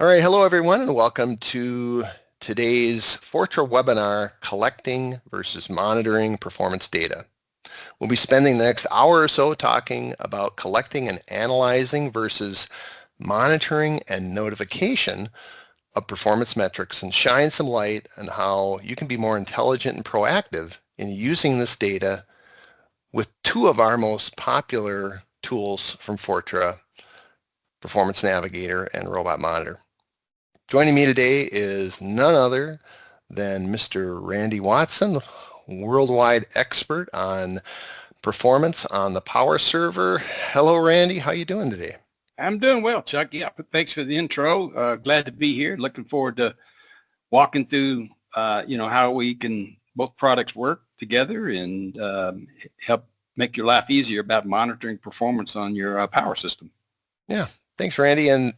All right, hello everyone, and welcome to today's Fortra webinar, Collecting versus Monitoring Performance Data. We'll be spending the next hour or so talking about collecting and analyzing versus monitoring and notification of performance metrics and shine some light on how you can be more intelligent and proactive in using this data with two of our most popular tools from Fortra, Performance Navigator and Robot Monitor. Joining me today is none other than Mr. Randy Watson, worldwide expert on performance on the Power server. Hello, Randy. How you doing today? I'm doing well, Chuck. Yeah, thanks for the intro. Glad to be here. Looking forward to walking through, how we can both products work together and help make your life easier about monitoring performance on your power system. Yeah, thanks, Randy. And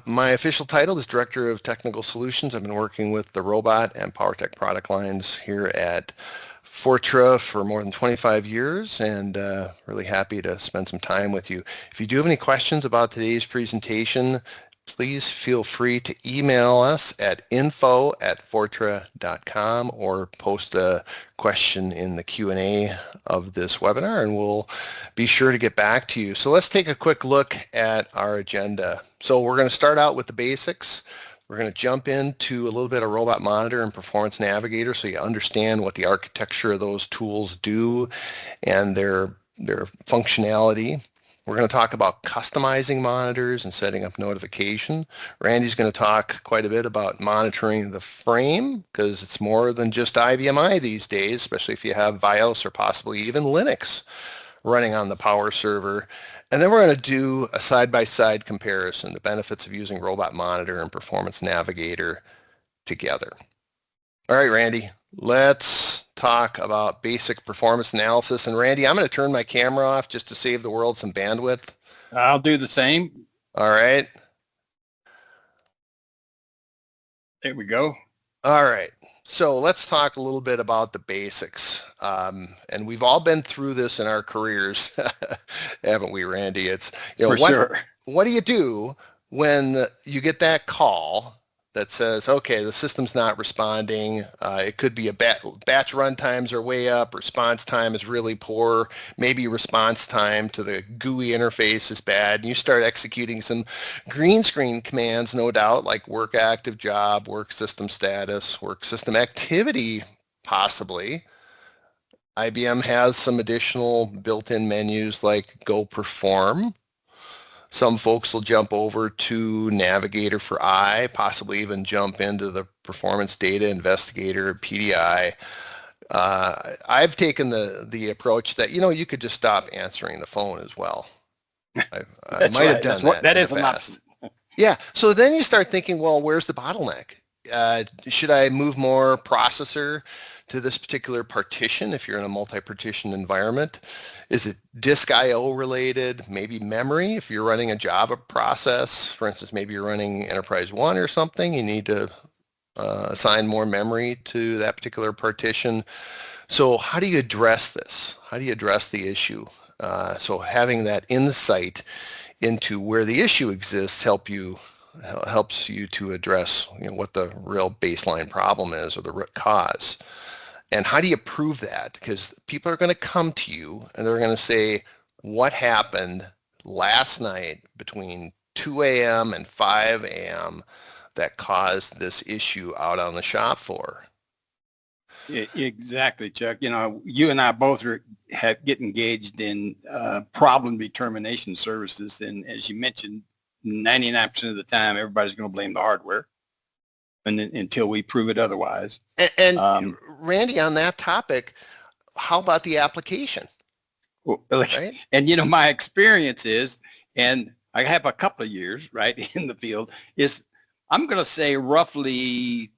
my official title is Director of Technical Solutions. I've been working with the Robot and PowerTech product lines here at Fortra for more than 25 years, and really happy to spend some time with you. If you do have any questions about today's presentation, please feel free to email us at info@fortra.com or post a question in the Q&A of this webinar, and we'll be sure to get back to you. So let's take a quick look at our agenda. So we're going to start out with the basics. We're going to jump into a little bit of Robot Monitor and Performance Navigator so you understand what the architecture of those tools do and their functionality. We're going to talk about customizing monitors and setting up notification. Randy's going to talk quite a bit about monitoring the frame because it's more than just IBM I these days, especially if you have VIOS or possibly even Linux running on the Power server. And then we're going to do a side-by-side comparison, the benefits of using Robot Monitor and Performance Navigator together. All right, Randy, let's talk about basic performance analysis. And Randy, I'm going to turn my camera off just to save the world some bandwidth. I'll do the same. All right. There we go. All right. So let's talk a little bit about the basics. And we've all been through this in our careers, haven't we, Randy? It's, sure. What do you do when you get that call that says, okay, the system's not responding? It could be batch run times are way up, response time is really poor, maybe response time to the GUI interface is bad, and you start executing some green screen commands, no doubt, like work active job, work system status, work system activity, possibly. IBM has some additional built-in menus like Go Perform. Some folks will jump over to Navigator for I, possibly even jump into the Performance Data Investigator, PDI. I've taken the approach that, you could just stop answering the phone as well. I might have done that. That is an option. Yeah. So then you start thinking, well, where's the bottleneck? Should I move more processor to this particular partition if you're in a multi-partition environment? Is it disk I/O related? Maybe memory if you're running a Java process. For instance, maybe you're running Enterprise 1 or something. You need to assign more memory to that particular partition. So how do you address this? How do you address the issue? So having that insight into where the issue exists helps you to address what the real baseline problem is or the root cause. And how do you prove that? Because people are going to come to you and they're going to say, what happened last night between 2 a.m. and 5 a.m. that caused this issue out on the shop floor? Exactly, Chuck. You and I both get engaged in problem determination services. And as you mentioned, 99% of the time, everybody's going to blame the hardware until we prove it otherwise. And Randy, on that topic, how about the application? Right? And, my experience is, and I have a couple of years, right, in the field, is I'm going to say roughly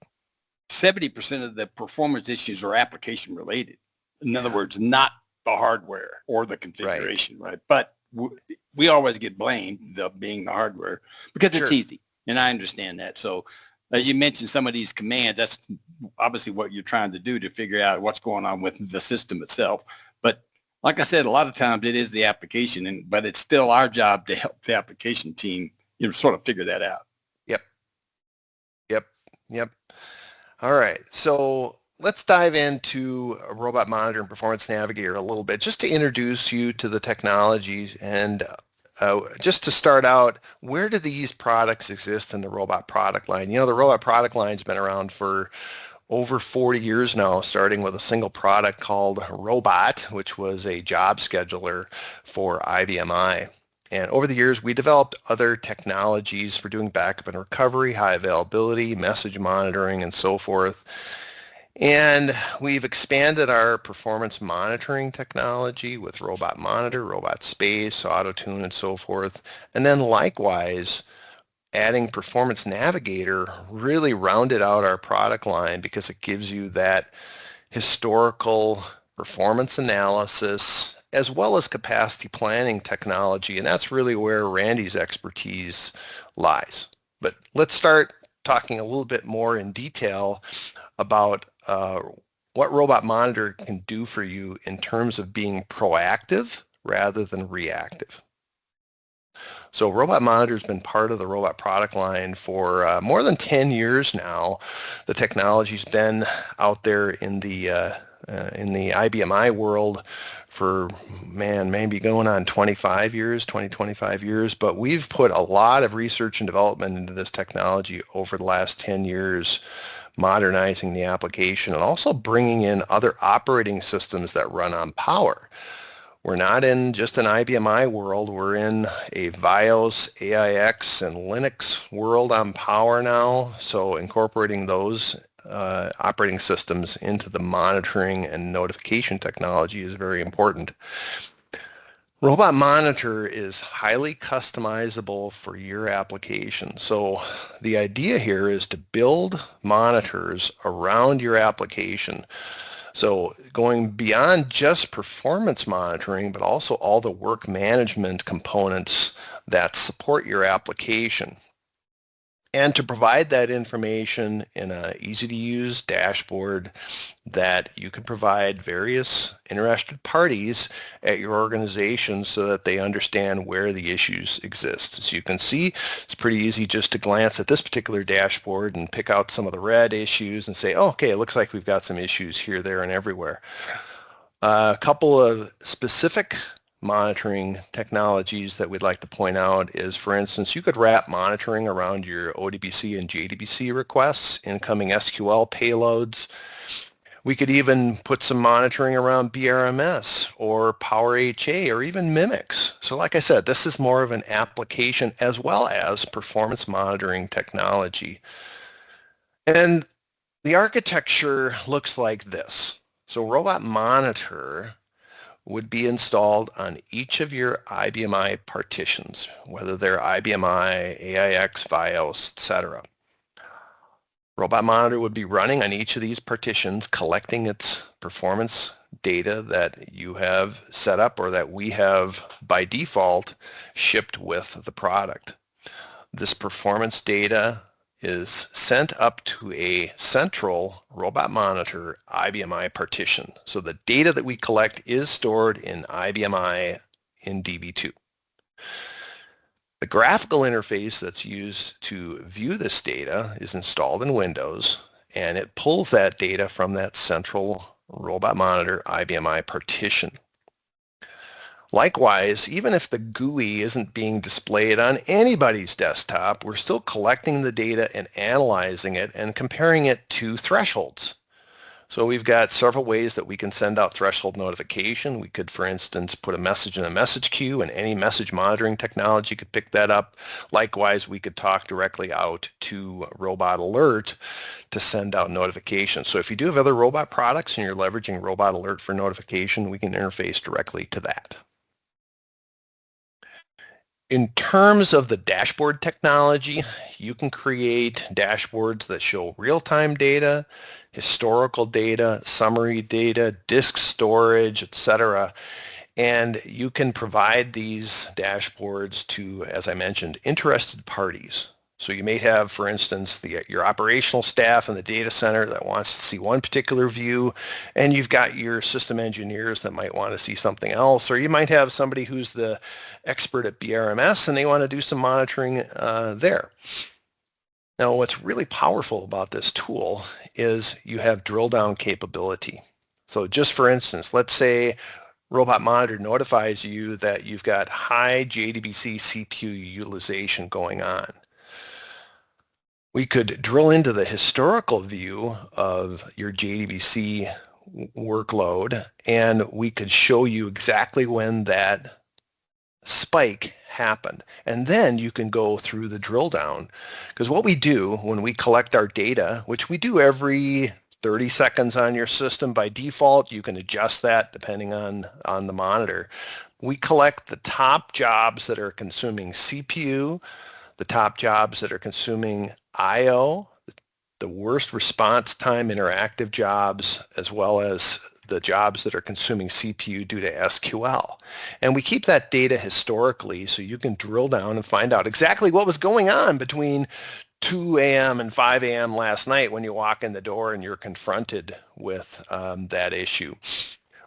70% of the performance issues are application related. In other words, not the hardware or the configuration, right? But we always get blamed, being the hardware, because it's easy. And I understand that. So as you mentioned, some of these commands, that's obviously what you're trying to do to figure out what's going on with the system itself. But like I said, a lot of times it is the application, but it's still our job to help the application team, sort of figure that out. Yep. Yep. All right. So let's dive into a Robot Monitor and Performance Navigator a little bit, just to introduce you to the technologies and just to start out, where do these products exist in the robot product line? You know, the robot product line's been around for over 40 years now, starting with a single product called Robot, which was a job scheduler for IBM. And over the years, we developed other technologies for doing backup and recovery, high availability, message monitoring, and so forth. And we've expanded our performance monitoring technology with Robot Monitor, Robot Space, AutoTune, and so forth. And then likewise, adding Performance Navigator really rounded out our product line because it gives you that historical performance analysis as well as capacity planning technology. And that's really where Randy's expertise lies. But let's start talking a little bit more in detail about what Robot Monitor can do for you in terms of being proactive rather than reactive. So Robot Monitor has been part of the robot product line for more than 10 years now. The technology's been out there in the IBM world for, man, maybe going on 25 years, 25 years, but we've put a lot of research and development into this technology over the last 10 years, modernizing the application and also bringing in other operating systems that run on Power. We're not in just an IBM world. We're in a VIOS, AIX, and Linux world on Power now. So incorporating those operating systems into the monitoring and notification technology is very important. Robot Monitor is highly customizable for your application. So the idea here is to build monitors around your application. So going beyond just performance monitoring, but also all the work management components that support your application. And to provide that information in an easy-to-use dashboard that you can provide various interested parties at your organization so that they understand where the issues exist. As you can see, it's pretty easy just to glance at this particular dashboard and pick out some of the red issues and say, oh, okay, it looks like we've got some issues here, there, and everywhere. A couple of specific monitoring technologies that we'd like to point out is, for instance, you could wrap monitoring around your ODBC and JDBC requests, incoming SQL payloads. We could even put some monitoring around BRMS or Power HA or even Mimics. So like I said, this is more of an application as well as performance monitoring technology. And the architecture looks like this. So Robot Monitor would be installed on each of your IBM partitions, whether they're IBM, AIX, VIOS, etc. Robot Monitor would be running on each of these partitions, collecting its performance data that you have set up or that we have by default shipped with the product. This performance data is sent up to a central Robot Monitor IBM partition. So the data that we collect is stored in IBM in DB2. The graphical interface that's used to view this data is installed in Windows, and it pulls that data from that central Robot Monitor IBM partition. Likewise, even if the GUI isn't being displayed on anybody's desktop, we're still collecting the data and analyzing it and comparing it to thresholds. So we've got several ways that we can send out threshold notification. We could, for instance, put a message in a message queue and any message monitoring technology could pick that up. Likewise, we could talk directly out to Robot Alert to send out notifications. So if you do have other robot products and you're leveraging Robot Alert for notification, we can interface directly to that. In terms of the dashboard technology, you can create dashboards that show real-time data, historical data, summary data, disk storage, etc. And you can provide these dashboards to, as I mentioned, interested parties. So you may have, for instance, your operational staff in the data center that wants to see one particular view, and you've got your system engineers that might want to see something else, or you might have somebody who's the expert at BRMS and they want to do some monitoring there. Now, what's really powerful about this tool is you have drill down capability. So just for instance, let's say Robot Monitor notifies you that you've got high JDBC CPU utilization going on. We could drill into the historical view of your JDBC workload, and we could show you exactly when that spike happened. And then you can go through the drill down. Because what we do when we collect our data, which we do every 30 seconds on your system by default, you can adjust that depending on the monitor. We collect the top jobs that are consuming CPU, the top jobs that are consuming I/O, the worst response time interactive jobs, as well as the jobs that are consuming CPU due to SQL. And we keep that data historically so you can drill down and find out exactly what was going on between 2 a.m. and 5 a.m. last night when you walk in the door and you're confronted with that issue.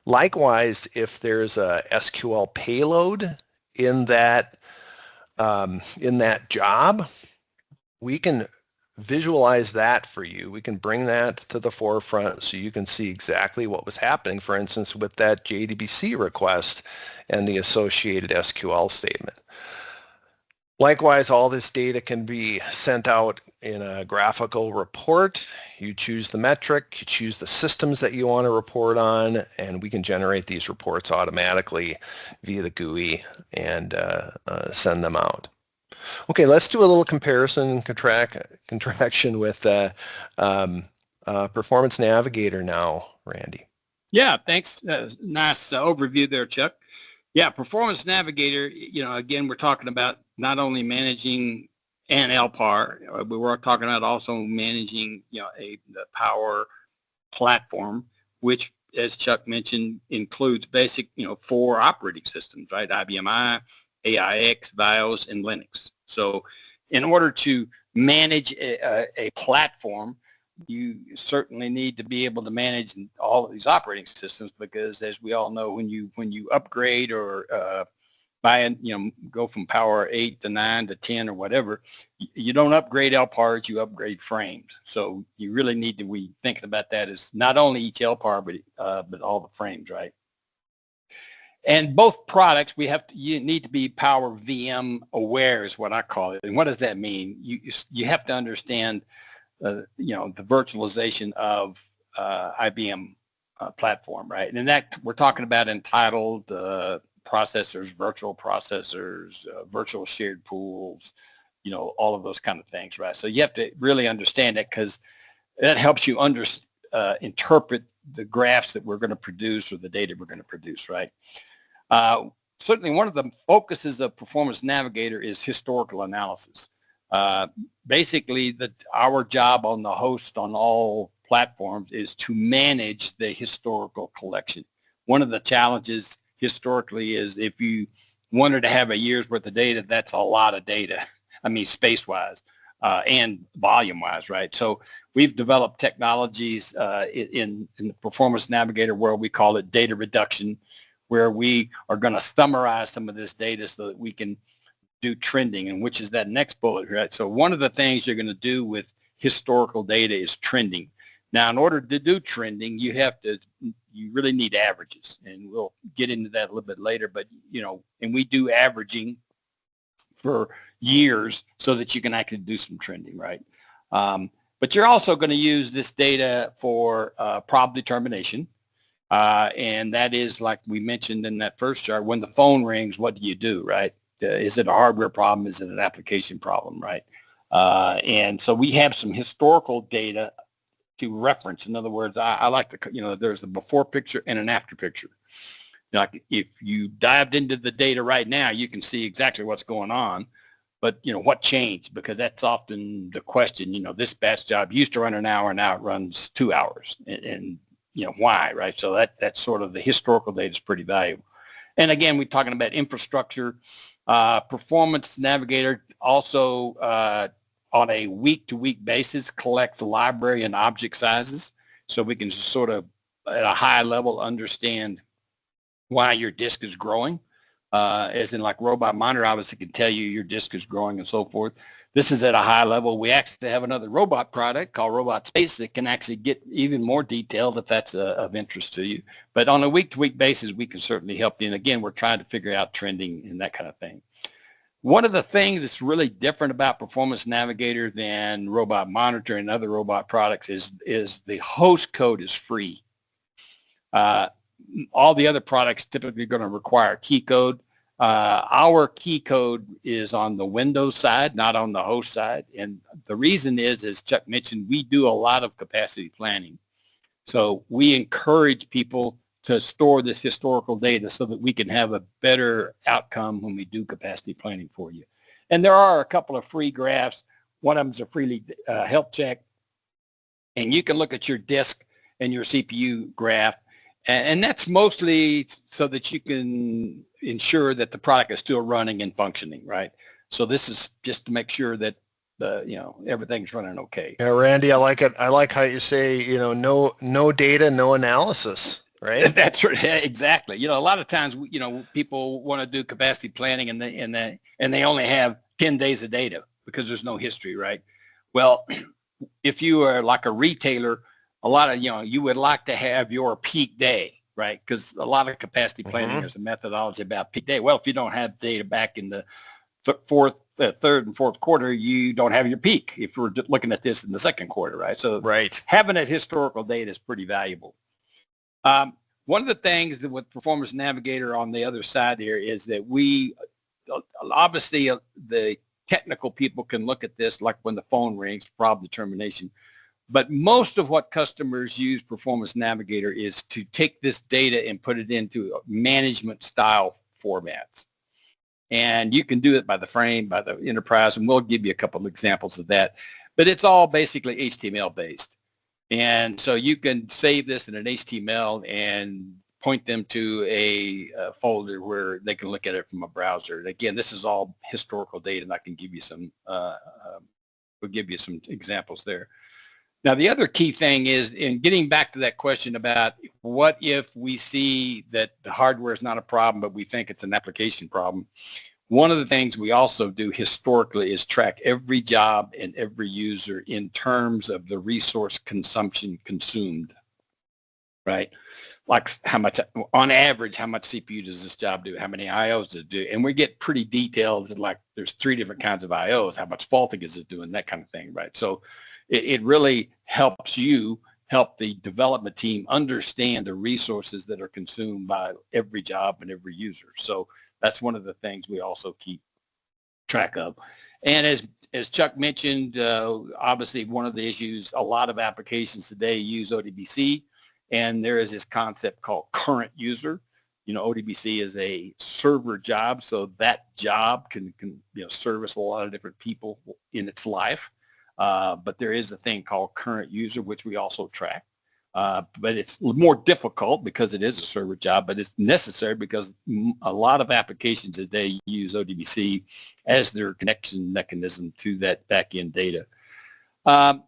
Likewise, if there's a SQL payload in that job, we can visualize that for you. We can bring that to the forefront so you can see exactly what was happening, for instance, with that JDBC request and the associated SQL statement. Likewise, all this data can be sent out in a graphical report. You choose the metric, you choose the systems that you want to report on, and we can generate these reports automatically via the GUI and send them out. Okay, let's do a little comparison and contraction with Performance Navigator now, Randy. Yeah, thanks. Nice overview there, Chuck. Yeah, Performance Navigator, again, we're talking about not only managing an LPAR, but we're talking about also managing, the Power platform, which, as Chuck mentioned, includes basic, 4 operating systems, right? IBM I, AIX, VIOS, and Linux. So in order to manage a platform, you certainly need to be able to manage all of these operating systems, because as we all know, when you upgrade or go from Power 8 to 9 to 10 or whatever, you don't upgrade LPARs, you upgrade frames. So you really need to be thinking about that as not only each LPAR, but all the frames, right? And both products, you need to be Power VM aware is what I call it. And what does that mean? You have to understand, the virtualization of IBM platform, right? And that we're talking about entitled processors, virtual shared pools, all of those kind of things, right? So you have to really understand that, because that helps you interpret the graphs that we're going to produce or the data we're going to produce, right? Certainly one of the focuses of Performance Navigator is historical analysis. Basically, our job on the host on all platforms is to manage the historical collection. One of the challenges historically is if you wanted to have a year's worth of data, that's a lot of data. I mean, space-wise and volume-wise, right? So we've developed technologies in the Performance Navigator world. We call it data reduction, where we are going to summarize some of this data so that we can do trending, and which is that next bullet, right? So one of the things you're going to do with historical data is trending. Now, in order to do trending, you really need averages, and we'll get into that a little bit later, but, and we do averaging for years so that you can actually do some trending, right? But you're also going to use this data for problem determination. And that is, like we mentioned in that first chart, when the phone rings, what do, right? Is it a hardware problem? Is it an application problem, right? And so we have some historical data to reference. In other words, I like to, there's a before picture and an after picture. Like if you dived into the data right now, you can see exactly what's going on. But, what changed? Because that's often the question. This batch job used to run an hour, now it runs 2 hours. And why, right? So that's sort of the historical data is pretty valuable. And again, we're talking about infrastructure. Performance Navigator also on a week-to-week basis collects library and object sizes, so we can sort of at a high level understand why your disk is growing. as in like robot monitor, obviously can tell you your disk is growing and so forth. This is at a high level. We actually have another robot product called Robot Space that can actually get even more detailed if that's of interest to you. But on a week-to-week basis, we can certainly help you. And again, we're trying to figure out trending and that kind of thing. One of the things that's really different about Performance Navigator than Robot Monitor and other robot products is the host code is free. All the other products typically are going to require key code. Our key code is on the Windows side, not on the host side. And the reason is, as Chuck mentioned, we do a lot of capacity planning. So we encourage people to store this historical data so that we can have a better outcome when we do capacity planning for you. And there are a couple of free graphs. One of them is a free health check. And you can look at your disk and your CPU graph. And that's mostly so that you can ensure that the product is still running and functioning, right? So this is just to make sure that everything's running okay. Yeah, Randy, I like it. I like how you say, no data, no analysis, right? That's right. Exactly. A lot of times, people want to do capacity planning and they only have 10 days of data because there's no history, right? Well, if you are like a retailer, a lot of, you would like to have your peak day, right? Because a lot of capacity planning, there's a methodology about peak day. Well, if you don't have data back in the third and fourth quarter, you don't have your peak if we're looking at this in the second quarter, right? So having that historical data is pretty valuable. One of the things that with Performance Navigator on the other side here is that we, obviously the technical people can look at this like when the phone rings, problem determination. But most of what customers use Performance Navigator is to take this data and put it into management style formats. And you can do it by the frame, by the enterprise, and we'll give you a couple of examples of that. But it's all basically HTML based. And so you can save this in an HTML and point them to a folder where they can look at it from a browser. And again, this is all historical data, and I can give you some, we'll give you some examples there. Now, the other key thing is, in getting back to that question about what if we see that the hardware is not a problem, but we think it's an application problem, one of the things we also do historically is track every job and every user in terms of the resource consumption consumed, right? Like how much, on average, how much CPU does this job do? How many IOs does it do? And we get pretty detailed, like there's 3 different kinds of IOs. How much faulting is it doing? That kind of thing, right? So it really helps you help the development team understand the resources that are consumed by every job and every user. So that's one of the things we also keep track of. And as Chuck mentioned, obviously one of the issues, a lot of applications today use ODBC, and there is this concept called current user. ODBC is a server job, so that job can service a lot of different people in its life. But there is a thing called current user, which we also track. But it's more difficult because it is a server job, but it's necessary because a lot of applications today use ODBC as their connection mechanism to that back-end data. And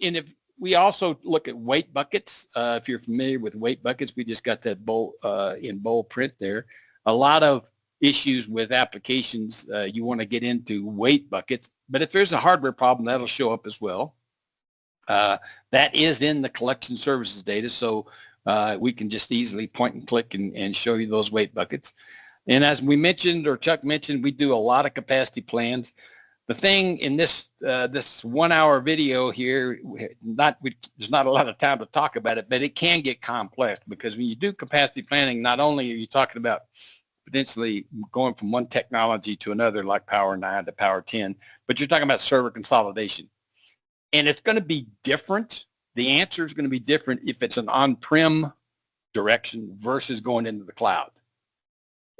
if we also look at weight buckets, if you're familiar with weight buckets, we just got that in bold print there. A lot of issues with applications, you want to get into weight buckets. But if there's a hardware problem, that'll show up as well. That is in the collection services data, so we can just easily point and click and show you those weight buckets. And as we mentioned, or Chuck mentioned, we do a lot of capacity plans. The thing in this 1 hour video here, there's not a lot of time to talk about it, but it can get complex because when you do capacity planning, not only are you talking about potentially going from one technology to another, like Power 9 to Power 10, but you're talking about server consolidation. And it's going to be different. The answer is going to be different if it's an on-prem direction versus going into the cloud.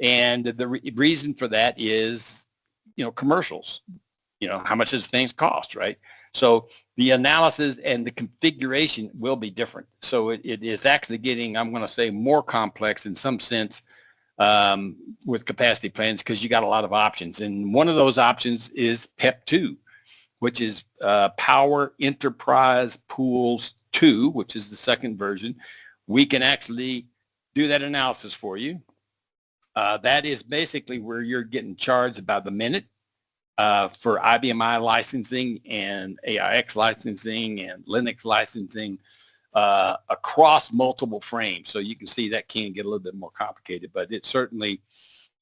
And the reason for that is, commercials. How much does things cost, right? So the analysis and the configuration will be different. So it is actually getting, I'm going to say, more complex in some sense with capacity plans because you got a lot of options. And one of those options is PEP2, which is Power Enterprise Pools 2, which is the second version. We can actually do that analysis for you. That is basically where you're getting charged about the minute for IBM licensing and AIX licensing and Linux licensing across multiple frames. So you can see that can get a little bit more complicated, but it certainly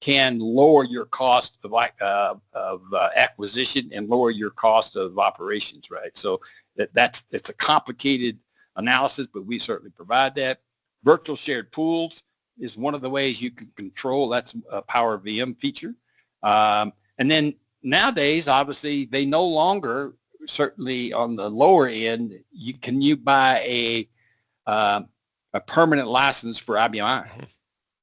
can lower your cost of acquisition and lower your cost of operations, right? So it's a complicated analysis, but we certainly provide that. Virtual shared pools is one of the ways you can control. That's a Power VM feature. And then nowadays, obviously, they no longer, certainly on the lower end, you buy a permanent license for IBM.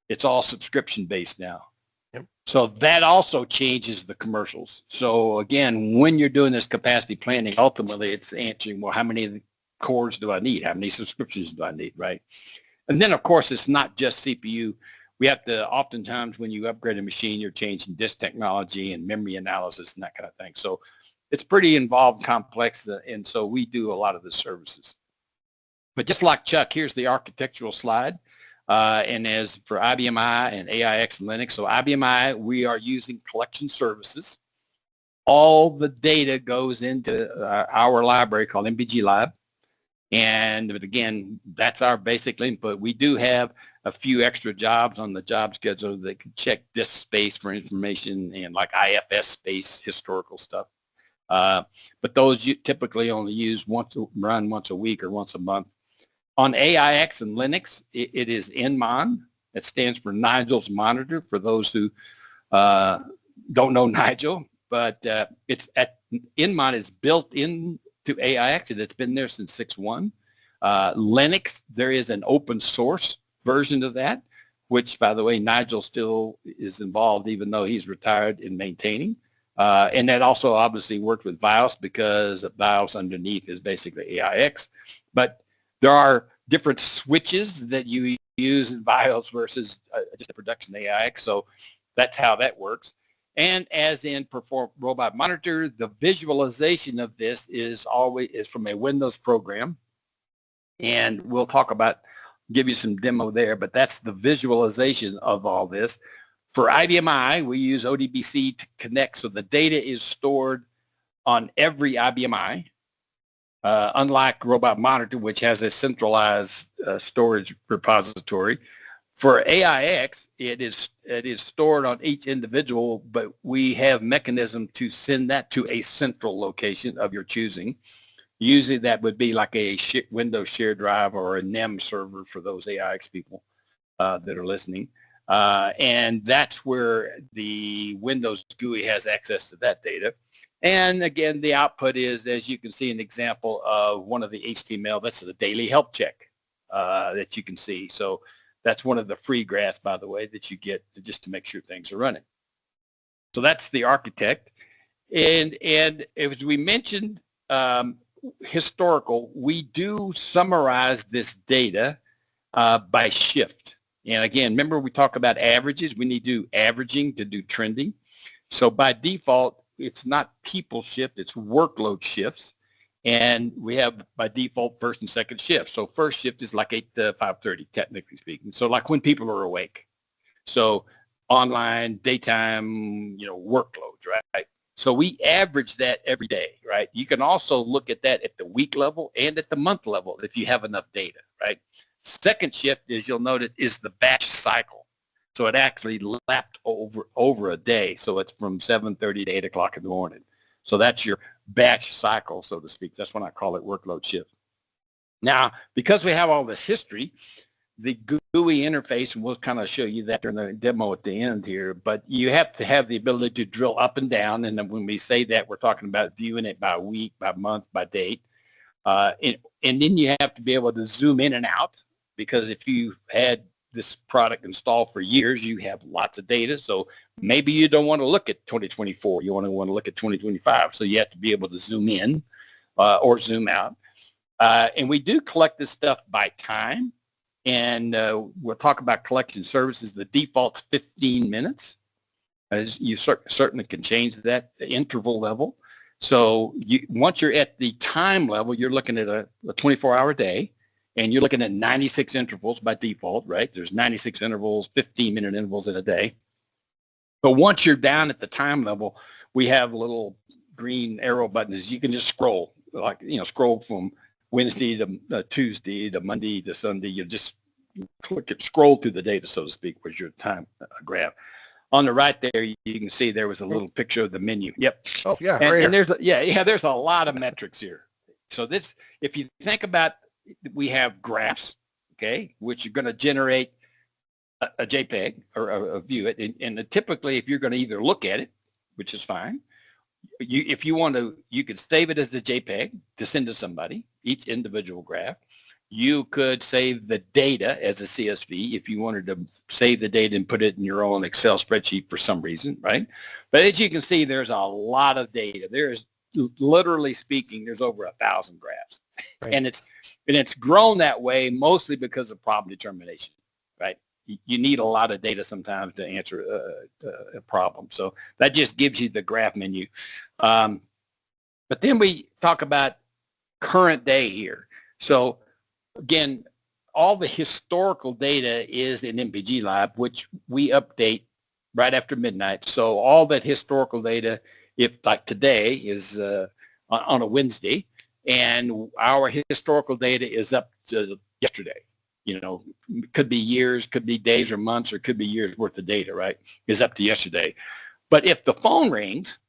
It's all subscription based now. Yep. So that also changes the commercials. So again, when you're doing this capacity planning, ultimately it's answering, well, how many cores do I need? How many subscriptions do I need, right? And then, of course, it's not just CPU. We have to, oftentimes, when you upgrade a machine, you're changing disk technology and memory analysis and that kind of thing. So it's pretty involved, complex, and so we do a lot of the services. But just like Chuck, here's the architectural slide. And as for IBM I and AIX and Linux, so IBM I, we are using collection services. All the data goes into our library called MBG Lab. And again, that's our basic input. We do have a few extra jobs on the job schedule that can check disk space for information and like IFS space, historical stuff. But those you typically only use run once a week or once a month. On AIX and Linux, it is NMON. It stands for Nigel's Monitor, for those who don't know Nigel. But NMON is built into AIX, and it's been there since 6.1. Linux, there is an open source version of that, which, by the way, Nigel still is involved, even though he's retired, in maintaining. And that also obviously worked with VIOS, because VIOS underneath is basically AIX. But there are different switches that you use in BIOS versus just a production AIX, so that's how that works. And as in Perform Robot Monitor, the visualization of this is from a Windows program, and we'll give you some demo there, but that's the visualization of all this. For IBM I, we use ODBC to connect, so the data is stored on every IBM I. Unlike Robot Monitor, which has a centralized storage repository. For AIX, it is stored on each individual, but we have mechanism to send that to a central location of your choosing. Usually that would be like a Windows shared drive or a NEM server for those AIX people that are listening. And that's where the Windows GUI has access to that data. And again, the output is, as you can see, an example of one of the HTML. That's the daily health check that you can see. So that's one of the free graphs, by the way, that you get just to make sure things are running. So that's the architect. And as we mentioned, historical, we do summarize this data by shift. And again, remember we talk about averages. We need to do averaging to do trending. So by default, it's not people shift, it's workload shifts. And we have, by default, first and second shift. So first shift is like 8 to 5:30, technically speaking. So like when people are awake. So online, daytime, workloads, right? So we average that every day, right? You can also look at that at the week level and at the month level if you have enough data, right? Second shift, is you'll notice, is the batch cycle. So it actually lapped over a day. So it's from 7:30 to 8 o'clock in the morning. So that's your batch cycle, so to speak. That's when I call it workload shift. Now, because we have all this history, the GUI interface, and we'll kind of show you that during the demo at the end here, but you have to have the ability to drill up and down. And then when we say that, we're talking about viewing it by week, by month, by date. And then you have to be able to zoom in and out, because if you've had this product installed for years, you have lots of data. So maybe you don't want to look at 2024. You want to look at 2025. So you have to be able to zoom in or zoom out. And we do collect this stuff by time. And we'll talk about collection services. The default's 15 minutes. As you certainly can change that interval level. So once you're at the time level, you're looking at a 24-hour day. And you're looking at 96 intervals by default, right? There's 96 intervals, 15-minute intervals in a day. But once you're down at the time level, we have little green arrow buttons. You can just scroll, like, scroll from Wednesday to Tuesday to Monday to Sunday. You just scroll through the data, so to speak, was your time graph. On the right there, you can see there was a little picture of the menu. Yep. Oh, yeah. And there's there's a lot of metrics here. So this, if you think about, we have graphs, okay, which are going to generate a JPEG or a view it. And typically, if you're going to either look at it, which is fine, if you want to, you could save it as a JPEG to send to somebody, each individual graph. You could save the data as a CSV if you wanted to save the data and put it in your own Excel spreadsheet for some reason, right? But as you can see, there's a lot of data. There is, literally speaking, there's over 1,000 graphs. Right. And it's grown that way mostly because of problem determination, right? You need a lot of data sometimes to answer a problem. So that just gives you the graph menu. But then we talk about current day here. So again, all the historical data is in MPG Lab, which we update right after midnight. So all that historical data, if like today is on a Wednesday, and our historical data is up to yesterday. Could be years, could be days or months, or could be years worth of data, right? Is up to yesterday. But if the phone rings,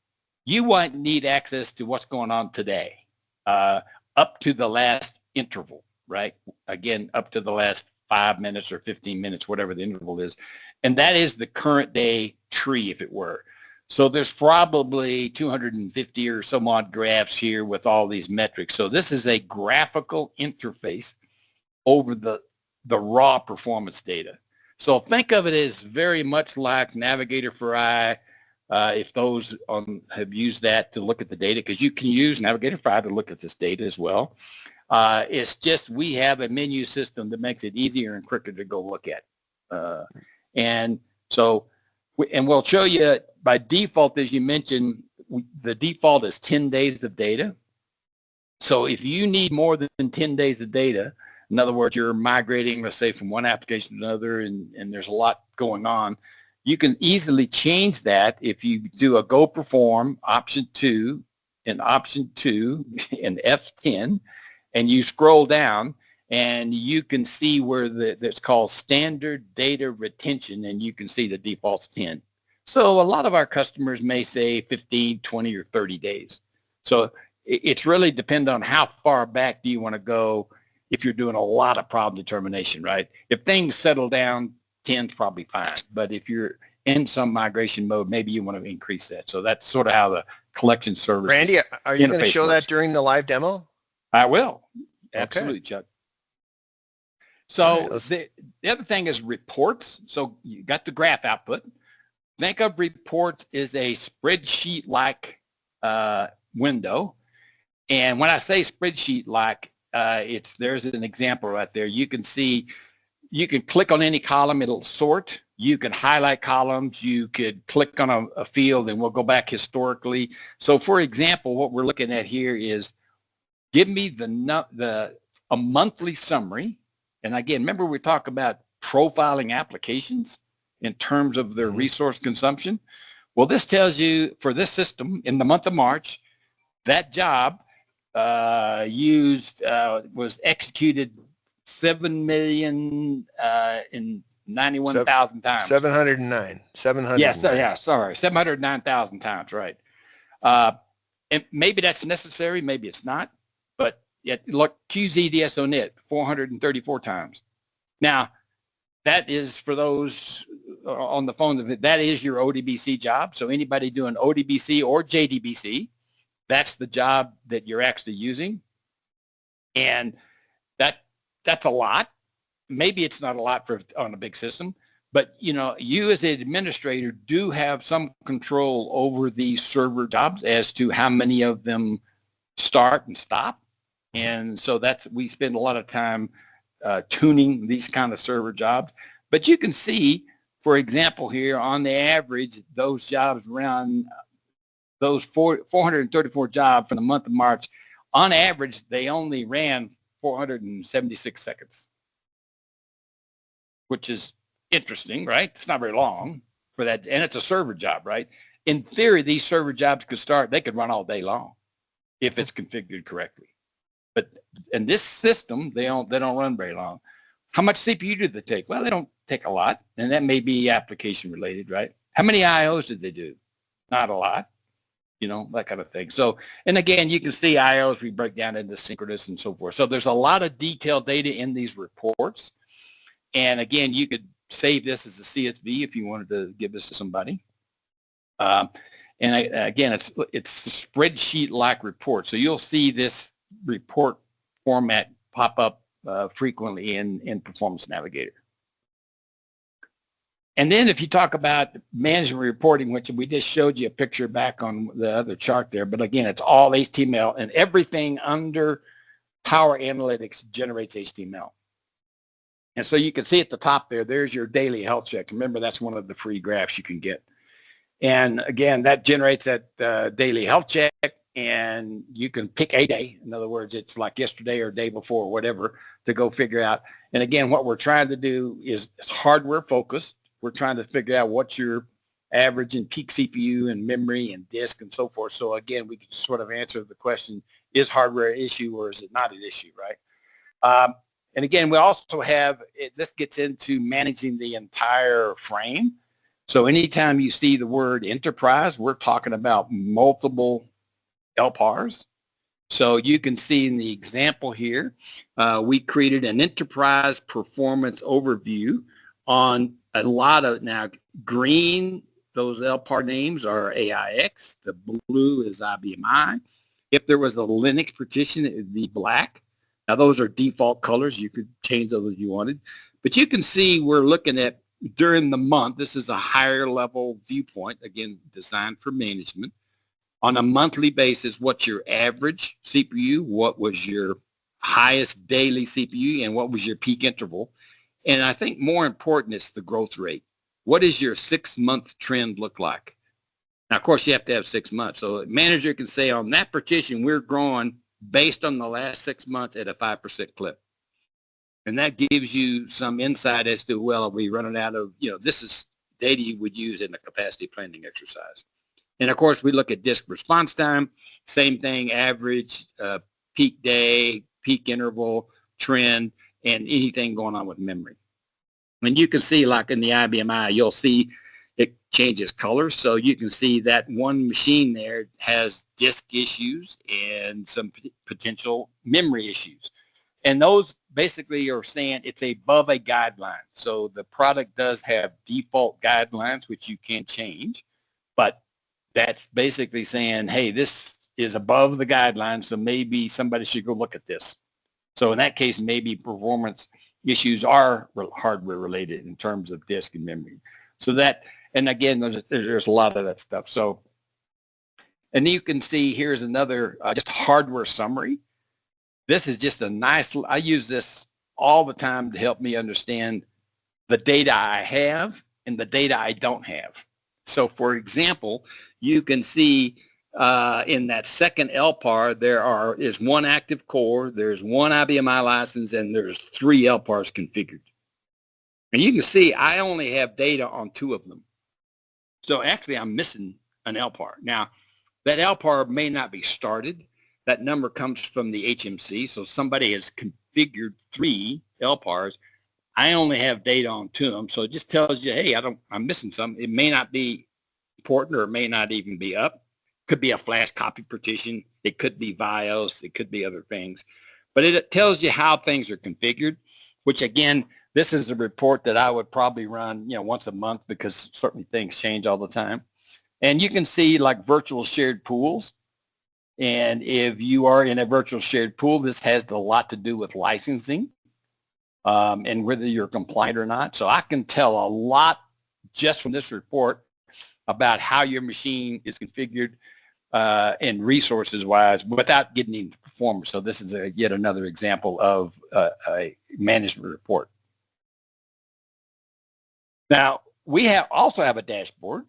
you might need access to what's going on today, up to the last interval. Right? Again, up to the last 5 minutes or 15 minutes, whatever the interval is. And that is the current day tree, if it were. So there's probably 250 or some odd graphs here with all these metrics. So this is a graphical interface over the raw performance data. So think of it as very much like Navigator for Eye, if those have used that to look at the data, because you can use Navigator for Eye to look at this data as well. It's just we have a menu system that makes it easier and quicker to go look at. And so, and we'll show you by default, as you mentioned, the default is 10 days of data. So if you need more than 10 days of data, in other words, you're migrating, let's say, from one application to another, and there's a lot going on, you can easily change that if you do a go perform option 2 and option 2 and F10, and you scroll down and you can see where that's called standard data retention, and you can see the default's 10. So a lot of our customers may say 15, 20, or 30 days. So it's really dependent on how far back do you want to go if you're doing a lot of problem determination, right? If things settle down, 10's probably fine. But if you're in some migration mode, maybe you want to increase that. So that's sort of how the collection service. Randy, are you going to show that during the live demo? I will. Absolutely, okay. Chuck. So right, the other thing is reports. So you got the graph output. Think of reports as a spreadsheet-like window. And when I say spreadsheet-like, there's an example right there. You can see, you can click on any column, it'll sort. You can highlight columns. You could click on a field, and we'll go back historically. So for example, what we're looking at here is give me a monthly summary. And again, remember we talked about profiling applications in terms of their resource consumption. Well, this tells you for this system in the month of March, that job was executed 7,091,000 times. 709. 709. Yes, yeah, sorry, 709,000 times, right? And maybe that's necessary, maybe it's not. But yet, look, QZDSONet, 434 times. Now, that is for those on the phone, that is your ODBC job. So anybody doing ODBC or JDBC, that's the job that you're actually using. And that's a lot. Maybe it's not a lot on a big system, but you as an administrator do have some control over these server jobs as to how many of them start and stop. And so we spend a lot of time tuning these kind of server jobs. But you can see, for example, here on the average, those jobs run, those 434 jobs for the month of March, on average, they only ran 476 seconds, which is interesting, right? It's not very long for that, and it's a server job, right? In theory, these server jobs they could run all day long if it's configured correctly. But in this system, they don't run very long. How much CPU do they take? Well, they don't take a lot, and that may be application related, right? How many IOs did they do? Not a lot, that kind of thing. So, and again, you can see IOs, we break down into synchronous and so forth. So there's a lot of detailed data in these reports. And again, you could save this as a CSV if you wanted to give this to somebody. Again, it's a spreadsheet-like report. So you'll see this report format pop up frequently in Performance Navigator. And then if you talk about management reporting, which we just showed you a picture back on the other chart there, but again, it's all HTML, and everything under Power Analytics generates HTML. And so you can see at the top there's your daily health check. Remember, that's one of the free graphs you can get. And again, that generates that daily health check, and you can pick a day. In other words, it's like yesterday or day before, or whatever, to go figure out. And again, what we're trying to do is hardware focused. We're trying to figure out what's your average and peak CPU and memory and disk and so forth. So again, we can sort of answer the question, is hardware an issue or is it not an issue, right? And again, we also have, this gets into managing the entire frame. So anytime you see the word enterprise, we're talking about multiple LPARs. So you can see in the example here, we created an enterprise performance overview on a lot of, now green, those LPAR names are AIX, the blue is IBM. If there was a Linux partition, it would be black. Now those are default colors. You could change those if you wanted. But you can see we're looking at during the month, this is a higher level viewpoint, again, designed for management. On a monthly basis, what's your average CPU? What was your highest daily CPU? And what was your peak interval? And I think more important is the growth rate. What does your 6-month trend look like? Now, of course, you have to have 6 months. So a manager can say on that partition, we're growing based on the last 6 months at a 5% clip. And that gives you some insight as to, well, are we running out of, this is data you would use in a capacity planning exercise. And of course, we look at disk response time, same thing, average, peak day, peak interval, trend, and anything going on with memory. And you can see, like in the IBM, you'll see it changes colors. So you can see that one machine there has disk issues and some potential memory issues. And those basically are saying it's above a guideline. So the product does have default guidelines, which you can change, but that's basically saying, hey, this is above the guidelines, so maybe somebody should go look at this. So in that case, maybe performance issues are hardware related in terms of disk and memory. So that, and again, there's a lot of that stuff. So, and you can see here's another just hardware summary. This is just a nice, I use this all the time to help me understand the data I have and the data I don't have. So for example, you can see in that second LPAR, there is one active core, there's one IBM license, and there's 3 LPARs configured. And you can see I only have data on 2 of them. So actually I'm missing an LPAR. Now, that LPAR may not be started. That number comes from the HMC. So somebody has configured 3 LPARs. I only have data on 2 of them. So it just tells you, hey, I'm missing some. It may not be important or it may not even be up. Could be a flash copy partition. It could be VIOS. It could be other things. But it tells you how things are configured, which again, this is a report that I would probably run, once a month because certainly things change all the time. And you can see like virtual shared pools. And if you are in a virtual shared pool, this has a lot to do with licensing and whether you're compliant or not. So I can tell a lot just from this report about how your machine is configured and resources-wise without getting into performance. So this is yet another example of a management report. Now, we also have a dashboard.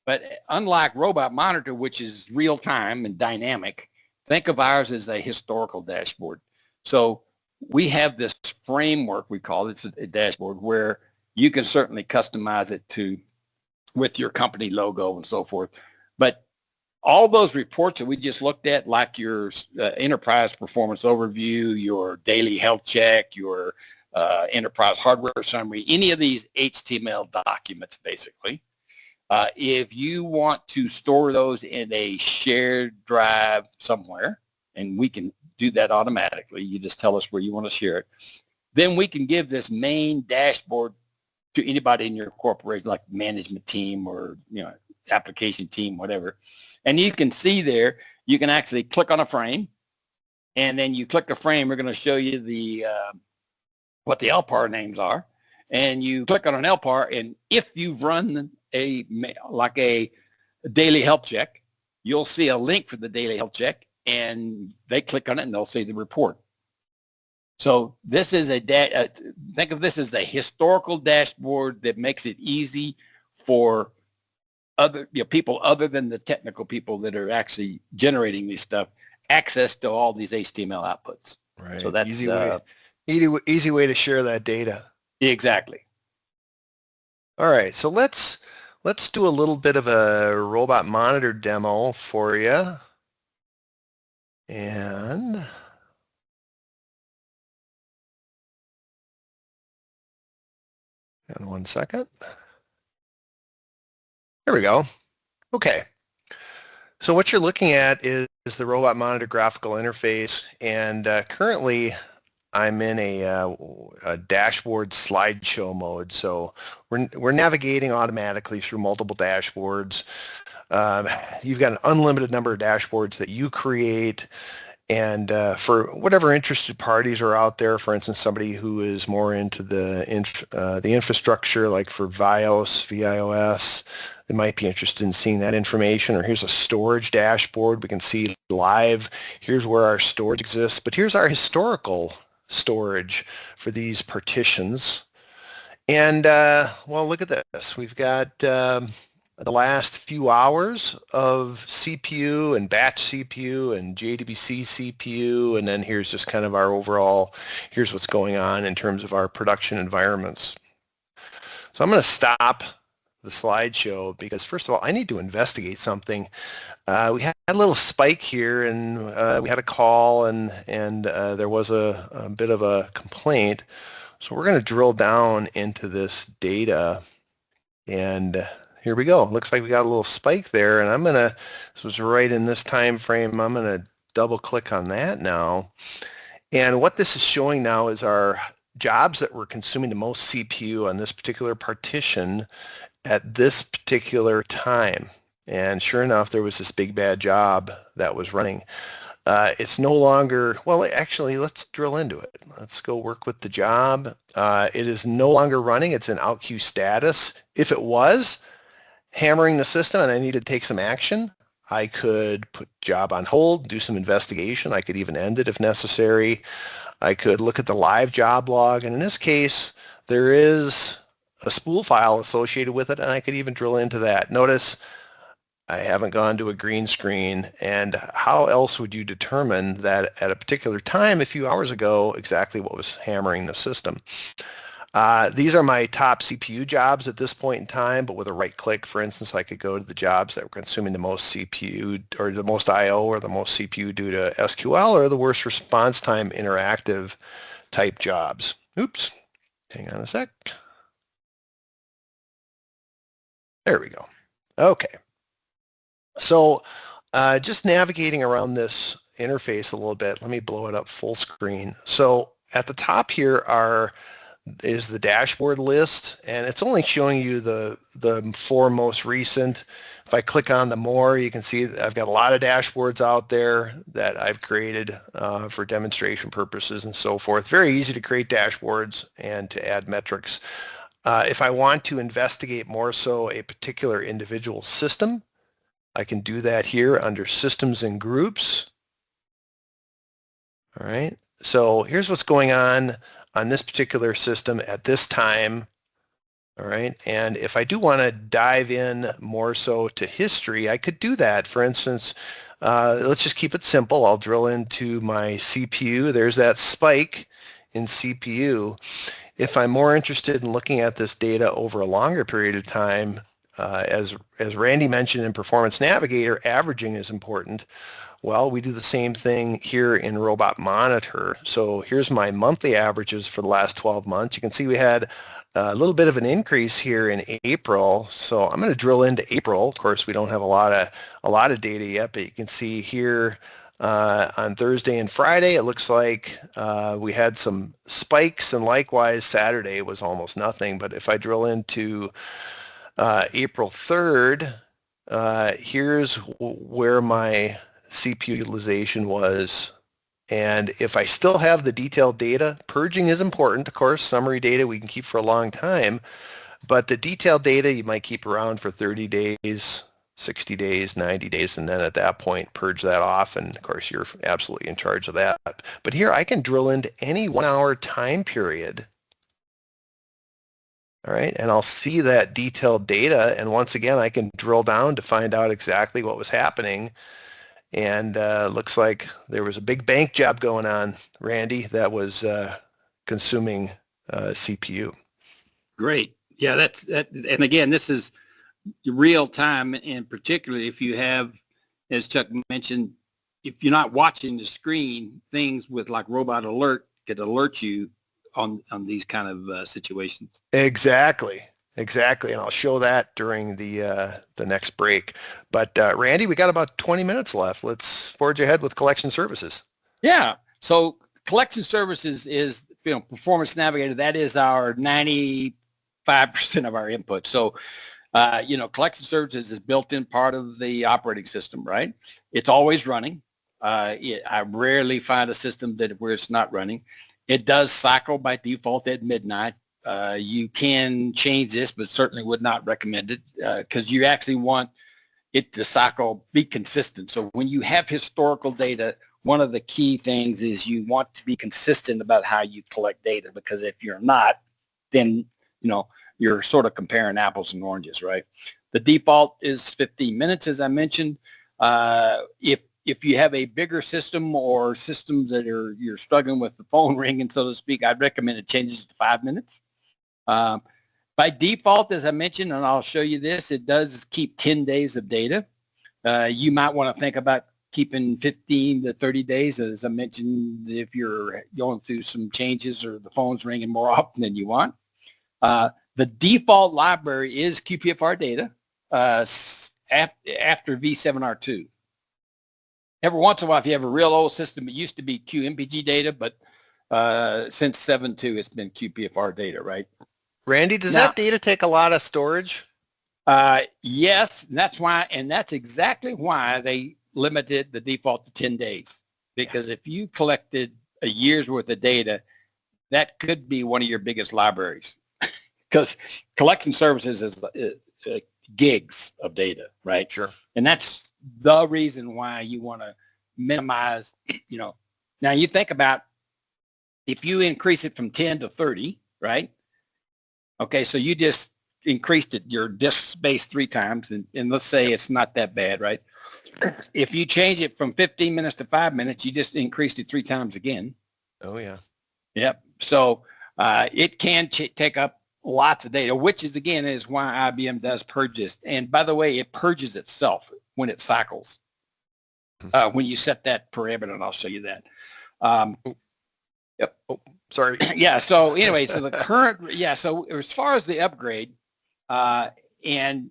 But unlike Robot Monitor, which is real-time and dynamic, think of ours as a historical dashboard. So we have this framework, we call it a dashboard, where you can certainly customize it to with your company logo and so forth. But all those reports that we just looked at, like your enterprise performance overview, your daily health check, your enterprise hardware summary, any of these HTML documents, basically, if you want to store those in a shared drive somewhere, and we can do that automatically, you just tell us where you want to share it, then we can give this main dashboard to anybody in your corporation, like management team or application team, whatever. And you can see there, you can actually click on a frame, and then you click the frame, we're going to show you the what the LPAR names are, and you click on an LPAR, and if you've run a daily health check, you'll see a link for the daily health check, and they click on it, and they'll see the report. So this is think of this as a historical dashboard that makes it easy for other people other than the technical people that are actually generating this stuff access to all these HTML outputs. Right. So that's easy way to share that data. Exactly. All right. So let's do a little bit of a robot monitor demo for you. And one second. There we go. Okay. So what you're looking at is the robot monitor graphical interface, and currently I'm in a dashboard slideshow mode. So we're navigating automatically through multiple dashboards. You've got an unlimited number of dashboards that you create. And for whatever interested parties are out there, for instance, somebody who is more into the infrastructure, like for VIOS, they might be interested in seeing that information. Or here's a storage dashboard. We can see live. Here's where our storage exists. But here's our historical storage for these partitions. And, well, look at this. We've got the last few hours of CPU and batch CPU and JDBC CPU, and then here's just kind of our overall, here's what's going on in terms of our production environments. So I'm going to stop the slideshow because, first of all, I need to investigate something. We had a little spike here, and we had a call, and there was a bit of a complaint. So we're going to drill down into this data, and here we go. Looks like we got a little spike there, and this was right in this time frame. I'm going to double click on that now. And what this is showing now is our jobs that were consuming the most CPU on this particular partition at this particular time. And sure enough, there was this big bad job that was running. It's no longer, well, actually, let's drill into it. Let's go work with the job. It is no longer running. It's in out queue status. If it was hammering the system and I need to take some action, I could put job on hold, do some investigation. I could even end it if necessary. I could look at the live job log. And in this case, there is a spool file associated with it, and I could even drill into that. Notice I haven't gone to a green screen. And how else would you determine that at a particular time a few hours ago exactly what was hammering the system? These are my top CPU jobs at this point in time, but with a right click, for instance, I could go to the jobs that were consuming the most CPU or the most I/O or the most CPU due to SQL or the worst response time interactive type jobs. Oops, hang on a sec. There we go. Okay. So just navigating around this interface a little bit, let me blow it up full screen. So at the top here is the dashboard list, and it's only showing you the four most recent. If I click on the more, you can see that I've got a lot of dashboards out there that I've created for demonstration purposes and so forth. Very easy to create dashboards and to add metrics. If I want to investigate more so a particular individual system, I can do that here under Systems and Groups. All right, so here's what's going on this particular system at this time. All right, and if I do want to dive in more so to history, I could do that. For instance, let's just keep it simple. I'll drill into my CPU. There's that spike in CPU. If I'm more interested in looking at this data over a longer period of time, As Randy mentioned in Performance Navigator, averaging is important. Well, we do the same thing here in Robot Monitor. So here's my monthly averages for the last 12 months. You can see we had a little bit of an increase here in April. So I'm going to drill into April. Of course, we don't have a lot of data yet, but you can see here on Thursday and Friday, it looks like we had some spikes, and likewise Saturday was almost nothing. But if I drill into April 3rd, here's where my CPU utilization was. And if I still have the detailed data, purging is important. Of course, summary data we can keep for a long time, but the detailed data you might keep around for 30 days, 60 days, 90 days, and then at that point purge that off. And of course, you're absolutely in charge of that. But here I can drill into any 1 hour time period. All right, and I'll see that detailed data, and once again, I can drill down to find out exactly what was happening. And looks like there was a big bank job going on, Randy, that was consuming CPU. Great. Yeah, that's that. And again, this is real time, and particularly if you have, as Chuck mentioned, if you're not watching the screen, things with like Robot Alert could alert you on these kind of situations. Exactly. And I'll show that during the next break. But Randy, we got about 20 minutes left. Let's forge ahead with collection services. Yeah. So collection services is, Performance Navigator. That is our 95% of our input. So, collection services is built-in part of the operating system, right? It's always running. I rarely find a system where it's not running. It does cycle by default at midnight. You can change this, but certainly would not recommend it because you actually want it to cycle, be consistent. So when you have historical data, one of the key things is you want to be consistent about how you collect data, because if you're not, then, you're sort of comparing apples and oranges, right? The default is 15 minutes, as I mentioned. If you have a bigger system or systems that you're struggling with the phone ringing, so to speak, I'd recommend it changes to 5 minutes. By default, as I mentioned, and I'll show you this, it does keep 10 days of data. You might want to think about keeping 15 to 30 days, as I mentioned, if you're going through some changes or the phone's ringing more often than you want. The default library is QPFR data after V7R2. Every once in a while, if you have a real old system, it used to be QMPG data, but since 7.2, it's been QPFR data, right? Randy, does that data take a lot of storage? Yes, and that's exactly why they limited the default to 10 days. Because if you collected a year's worth of data, that could be one of your biggest libraries. Because collection services is gigs of data, right? Sure. And that's the reason why you want to minimize, Now you think about if you increase it from 10 to 30, right? Okay, so you just increased your disk space 3 times, and let's say it's not that bad, right? If you change it from 15 minutes to 5 minutes, you just increased it 3 times again. Oh, yeah. Yep. So it can take up lots of data, which is why IBM does purge this. And by the way, it purges itself when it cycles. When you set that parameter, and I'll show you that. Yep. Oh, sorry. Yeah. So anyway, so the current, so as far as the upgrade, and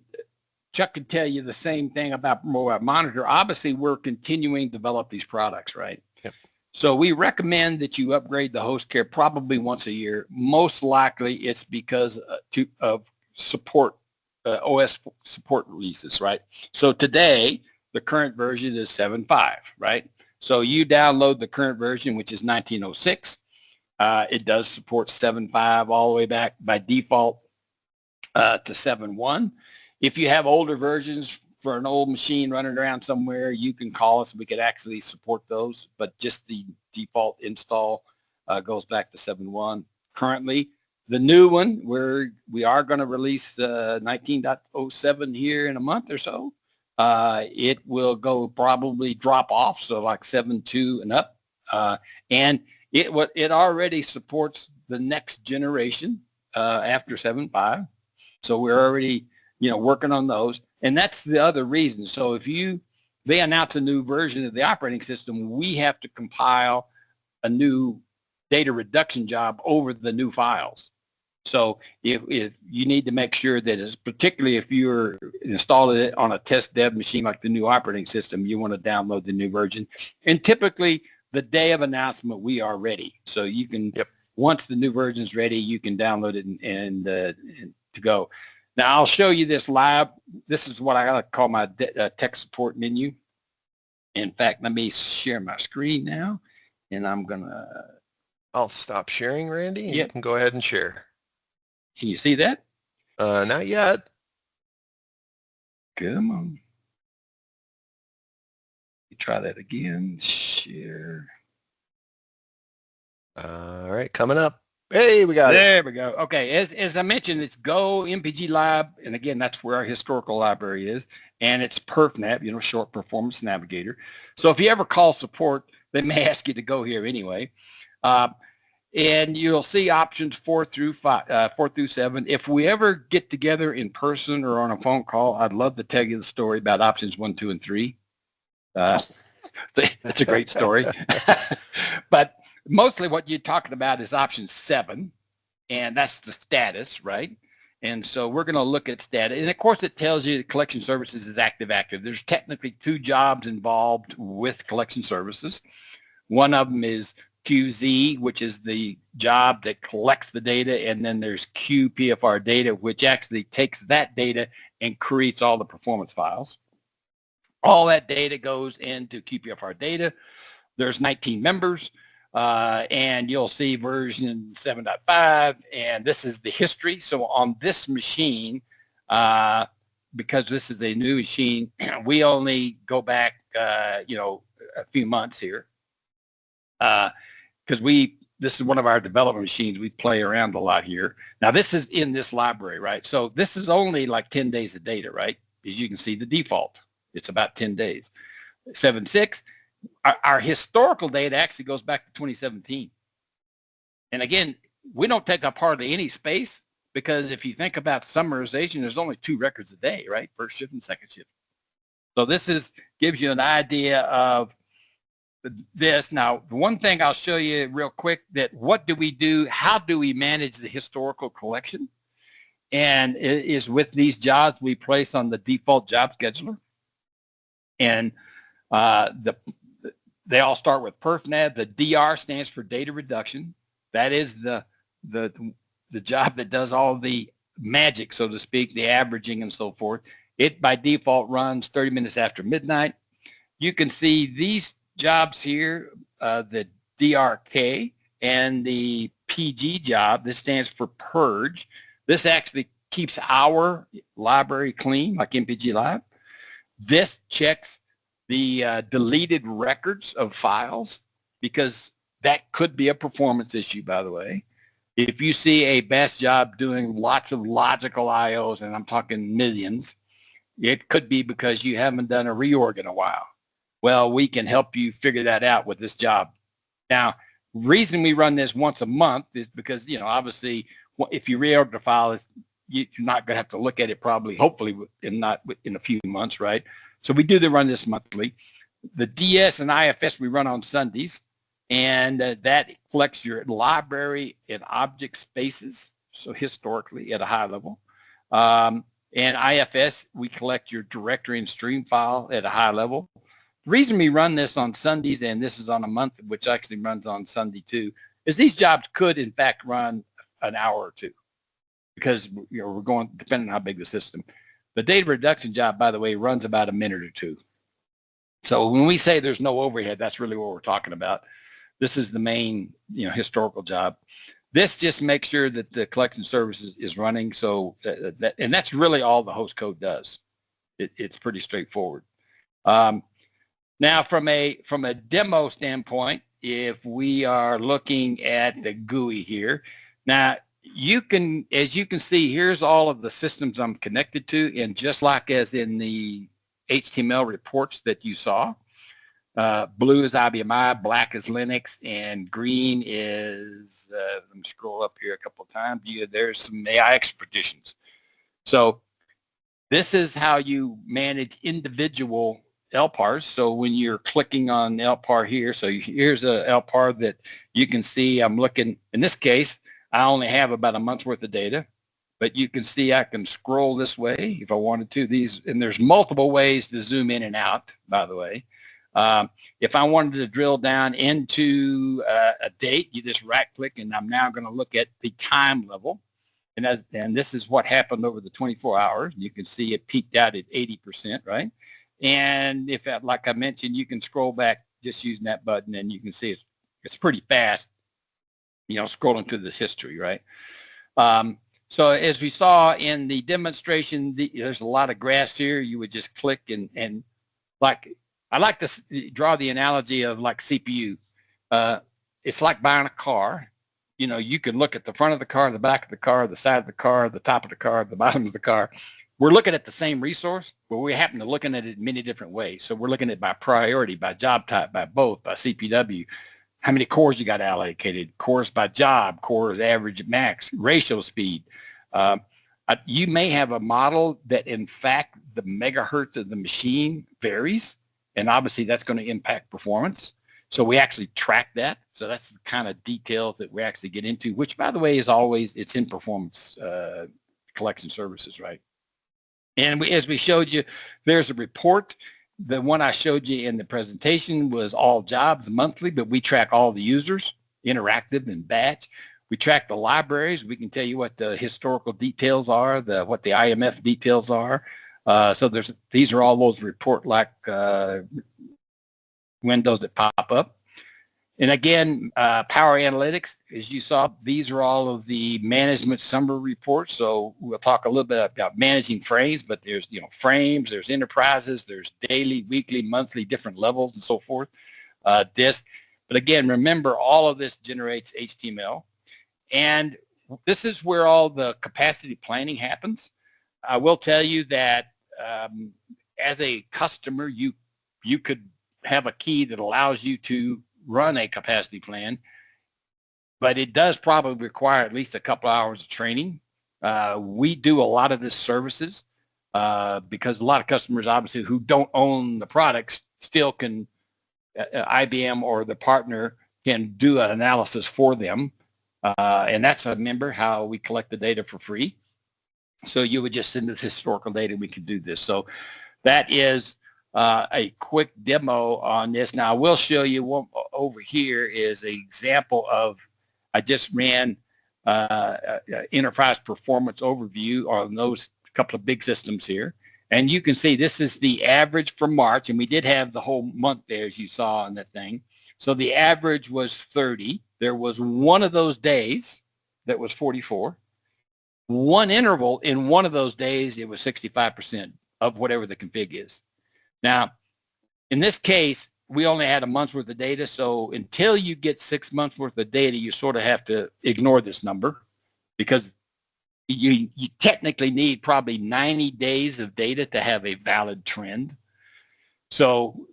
Chuck could tell you the same thing about Monitor. Obviously, we're continuing to develop these products, right? Yep. So we recommend that you upgrade the host care probably once a year. Most likely, it's because of support, OS support releases, right? So today, the current version is 7.5, right? So you download the current version, which is 1906. It does support 7.5 all the way back by default to 7.1. If you have older versions for an old machine running around somewhere, you can call us. We could actually support those, but just the default install goes back to 7.1. Currently, the new one, we are going to release 19.07 here in a month or so. It will probably drop off, so like 7.2 and up. And it already supports the next generation after 7.5. So we're already working on those. And that's the other reason. So if they announce a new version of the operating system, we have to compile a new data reduction job over the new files. So if you need to make sure that, particularly if you're installing it on a test dev machine like the new operating system, you want to download the new version. And typically the day of announcement, we are ready. So you can, once the new version is ready, you can download it and to go. Now I'll show you this live. This is what I like to call my tech support menu. In fact, let me share my screen now, and I'll stop sharing, Randy, and you can go ahead and share. Can you see that? Not yet. Come on. Try that again. Share. All right, coming up. Hey, we got it. There we go. Okay, as I mentioned, it's Go, MPG Lab, and again, that's where our historical library is, and it's PerfNav, Short Performance Navigator. So if you ever call support, they may ask you to go here anyway. And you'll see options 4 through 7. If we ever get together in person or on a phone call, I'd love to tell you the story about options 1, 2, and 3. That's a great story. But mostly what you're talking about is option 7, and that's the status, right? And so we're going to look at status. And of course, it tells you the collection services is active. There's technically 2 jobs involved with collection services. One of them is QZ, which is the job that collects the data, and then there's QPFR data, which actually takes that data and creates all the performance files. All that data goes into QPFR data. There's 19 members, and you'll see version 7.5, and this is the history. So on this machine, because this is a new machine, we only go back, a few months here. Because this is one of our development machines. We play around a lot here. Now, this is in this library, right? So this is only like 10 days of data, right? As you can see, the default, it's about 10 days. 7.6, our historical data actually goes back to 2017. And again, we don't take up hardly any space because if you think about summarization, there's only 2 records a day, right? First shift and second shift. So this gives you an idea of this. Now, the one thing I'll show you real quick, that what do we do, how do we manage the historical collection? And it is with these jobs we place on the default job scheduler. And they all start with PerfNav. The DR stands for data reduction. That is the job that does all the magic, so to speak, the averaging and so forth. It by default runs 30 minutes after midnight. You can see these jobs here, the DRK and the PG job. This stands for purge. This actually keeps our library clean, like MPG Lab. This checks the deleted records of files, because that could be a performance issue, by the way. If you see a batch job doing lots of logical IOs, and I'm talking millions, it could be because you haven't done a reorg in a while. Well, we can help you figure that out with this job. Now, reason we run this once a month is because, obviously, if you reorg the file, you're not going to have to look at it probably, hopefully, not in a few months, right? So we do run this monthly. The DS and IFS we run on Sundays, and that collects your library and object spaces, so historically at a high level. And IFS, we collect your directory and stream file at a high level. The reason we run this on Sundays, and this is on a month, which actually runs on Sunday too, is these jobs could, in fact, run an hour or 2 because we're going, depending on how big the system. The data reduction job, by the way, runs about a minute or 2. So when we say there's no overhead, that's really what we're talking about. This is the main, historical job. This just makes sure that the collection service is running. So and that's really all the host code does. It's pretty straightforward. Now, from a demo standpoint, if we are looking at the GUI here, now as you can see, here's all of the systems I'm connected to, and just like as in the HTML reports that you saw, blue is IBM, black is Linux, and green is, let me scroll up here a couple of times. There's some AIX partitions. So This is how you manage individual LPARs. So when you're clicking on LPAR here, so here's a LPAR that you can see I'm looking, in this case, I only have about a month's worth of data, but you can see I can scroll this way if I wanted to. And there's multiple ways to zoom in and out, by the way. If I wanted to drill down into a date, you just right click, and I'm now going to look at the time level. And this is what happened over the 24 hours. You can see it peaked out at 80%, right? And if, like I mentioned, you can scroll back just using that button, and you can see it's pretty fast, scrolling through this history, right? So as we saw in the demonstration, there's a lot of graphs here. You would just click and like, I like to draw the analogy of like CPU. It's like buying a car. You can look at the front of the car, the back of the car, the side of the car, the top of the car, the bottom of the car. We're looking at the same resource, but we happen to looking at it many different ways. So we're looking at it by priority, by job type, by both, by CPW, how many cores you got allocated, cores by job, cores average max, ratio speed. You may have a model that, in fact, the megahertz of the machine varies, and obviously that's going to impact performance. So we actually track that. So that's the kind of details that we actually get into, which, by the way, is always, it's in performance collection services, right? And as we showed you, there's a report. The one I showed you in the presentation was all jobs monthly, but we track all the users, interactive and batch. We track the libraries. We can tell you what the historical details are, what the IMF details are. So these are all those report-like windows that pop up. And again, Power Analytics, as you saw, these are all of the management summary reports. So we'll talk a little bit about managing frames, but there's, frames, there's enterprises, there's daily, weekly, monthly, different levels and so forth, disk. But again, remember, all of this generates HTML. And this is where all the capacity planning happens. I will tell you that as a customer, you could have a key that allows you to run a capacity plan, but it does probably require at least a couple hours of training. We do a lot of this services because a lot of customers, obviously, who don't own the products still can, IBM or the partner can do an analysis for them. And that's, remember, how we collect the data for free. So you would just send us historical data, we can do this. So that is a quick demo on this. Now, I will show you one over here is an example of, I just ran enterprise performance overview on those couple of big systems here. And you can see this is the average for March, and we did have the whole month there, as you saw on that thing. So the average was 30. There was one of those days that was 44. One interval in one of those days, it was 65% of whatever the config is. Now, in this case, we only had a month's worth of data, so until you get 6 months worth of data, you sort of have to ignore this number because you technically need probably 90 days of data to have a valid trend. So,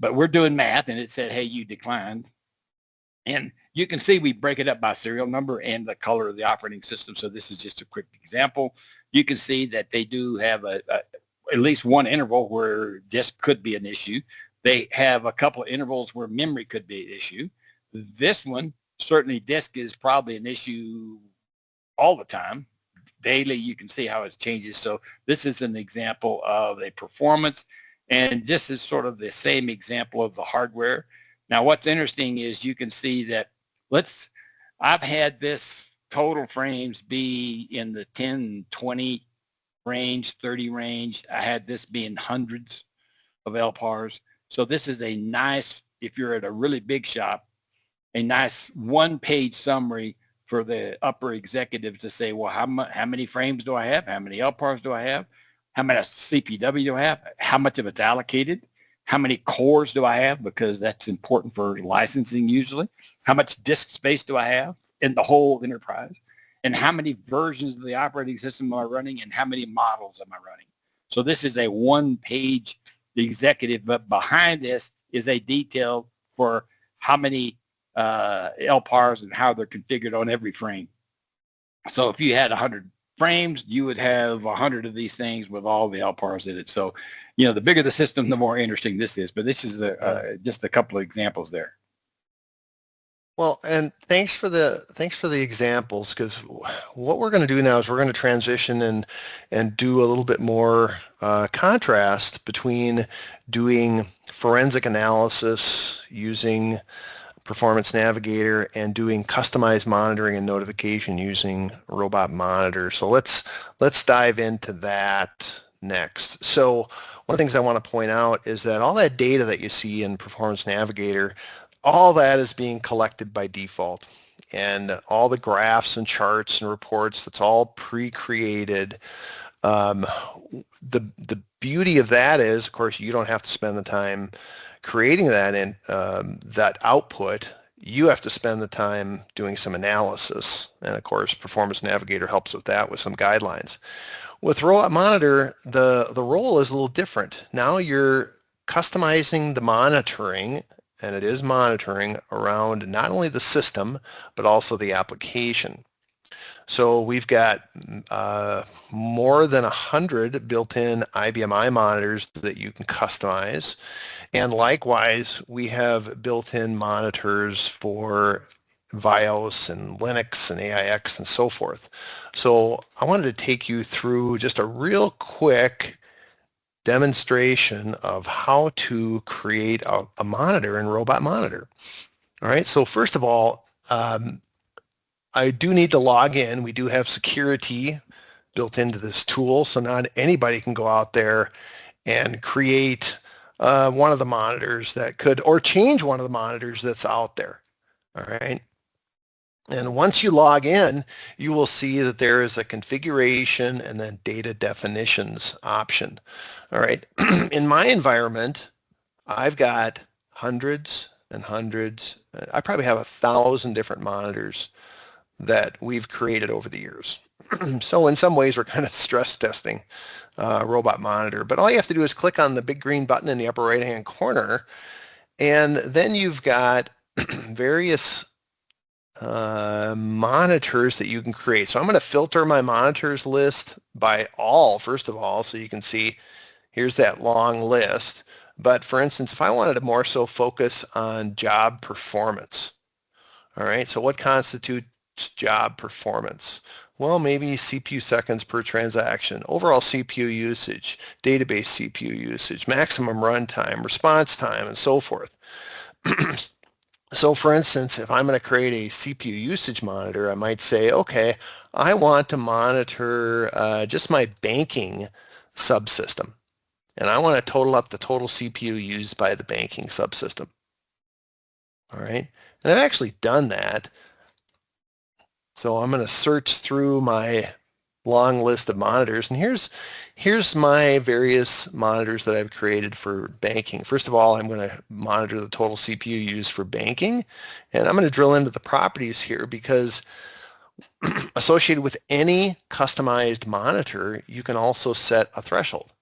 but we're doing math, and it said, hey, you declined. And you can see we break it up by serial number and the color of the operating system. So this is just a quick example. You can see that they do have at least one interval where disk could be an issue. They have a couple of intervals where memory could be an issue. This one, certainly disk is probably an issue all the time. Daily, you can see how it changes. So this is an example of a performance, and this is sort of the same example of the hardware. Now, what's interesting is you can see that I've had this total frames be in the 10, 20 range, 30 range. I had this being hundreds of LPARs. So this is a nice, if you're at a really big shop, a nice one-page summary for the upper executives to say, well, how many frames do I have? How many LPARs do I have? How many CPW do I have? How much of it's allocated? How many cores do I have? Because that's important for licensing usually. How much disk space do I have in the whole enterprise? And how many versions of the operating system am I running, and how many models am I running? So this is a one-page executive, but behind this is a detail for how many LPARs and how they're configured on every frame. So if you had 100 frames, you would have 100 of these things with all the LPARs in it. So, the bigger the system, the more interesting this is. But this is just a couple of examples there. Well, and thanks for the examples, because what we're going to do now is we're going to transition and do a little bit more contrast between doing forensic analysis using Performance Navigator and doing customized monitoring and notification using Robot Monitor. So let's dive into that next. So one of the things I want to point out is that all that data that you see in Performance Navigator, all that is being collected by default, and all the graphs and charts and reports, that's all pre-created. The beauty of that is, of course, you don't have to spend the time creating that that output. You have to spend the time doing some analysis, and of course, Performance Navigator helps with that with some guidelines. With Robot Monitor, the role is a little different. Now you're customizing the monitoring, and it is monitoring around not only the system, but also the application. So we've got more than 100 built-in IBM I monitors that you can customize. And likewise, we have built-in monitors for VIOS and Linux and AIX and so forth. So I wanted to take you through just a real quick demonstration of how to create a monitor in Robot Monitor. All right, so first of all, I do need to log in. We do have security built into this tool, so not anybody can go out there and create one of the monitors that could, or change one of the monitors that's out there. All right. And once you log in, you will see that there is a configuration and then data definitions option. All right. In my environment, I've got hundreds and hundreds. I probably have 1,000 different monitors that we've created over the years. So in some ways, we're kind of stress testing Robot Monitor. But all you have to do is click on the big green button in the upper right-hand corner, and then you've got various monitors that you can create. So I'm going to filter my monitors list by all, first of all, so you can see here's that long list. But for instance, if I wanted to more so focus on job performance, all right, so what constitutes job performance? Well, maybe CPU seconds per transaction, overall CPU usage, database CPU usage, maximum runtime, response time, and so forth. So for instance, if I'm going to create a CPU usage monitor, I might say, okay, I want to monitor just my banking subsystem, and I want to total up the total CPU used by the banking subsystem. All right, and I've actually done that. So I'm going to search through my long list of monitors, and here's my various monitors that I've created for banking. First of all, I'm going to monitor the total CPU used for banking, and I'm going to drill into the properties here, because associated with any customized monitor, you can also set a threshold.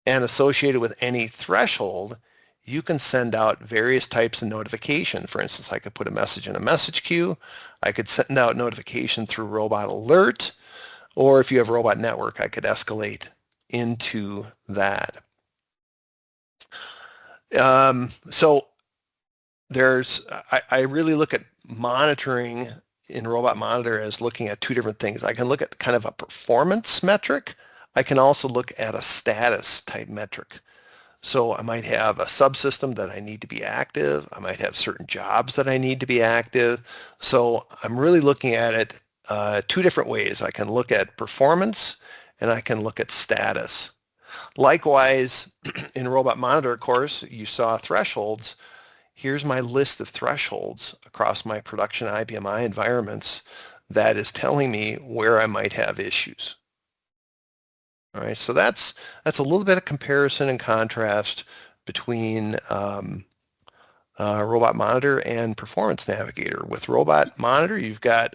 And associated with any threshold, you can send out various types of notification. For instance, I could put a message in a message queue. I could send out notification through Robot Alert. Or if you have Robot Network, I could escalate into that. So I really look at monitoring in Robot Monitor as looking at two different things. I can look at kind of a performance metric. I can also look at a status type metric. So I might have a subsystem that I need to be active. I might have certain jobs that I need to be active. So I'm really looking at it two different ways. I can look at performance and I can look at status. Likewise, in Robot Monitor, of course, you saw thresholds. Here's my list of thresholds across my production IBM I environments that is telling me where I might have issues. All right, so that's a little bit of comparison and contrast between Robot Monitor and Performance Navigator. With Robot Monitor, you've got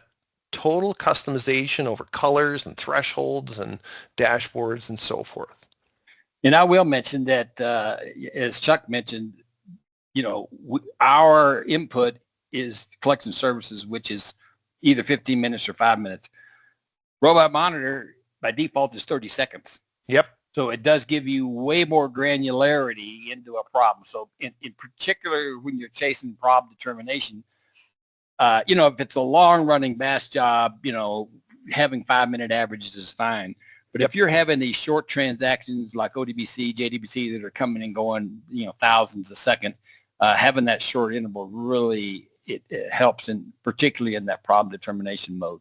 total customization over colors and thresholds and dashboards and so forth. And I will mention that, as Chuck mentioned, our input is collection services, which is either 15 minutes or 5 minutes. Robot monitor by default is 30 seconds. Yep. So it does give you way more granularity into a problem. So in particular, when you're chasing problem determination, if it's a long-running batch job, having 5-minute averages is fine. But if you're having these short transactions like ODBC, JDBC that are coming and going, thousands a second, having that short interval really it helps, particularly in that problem determination mode.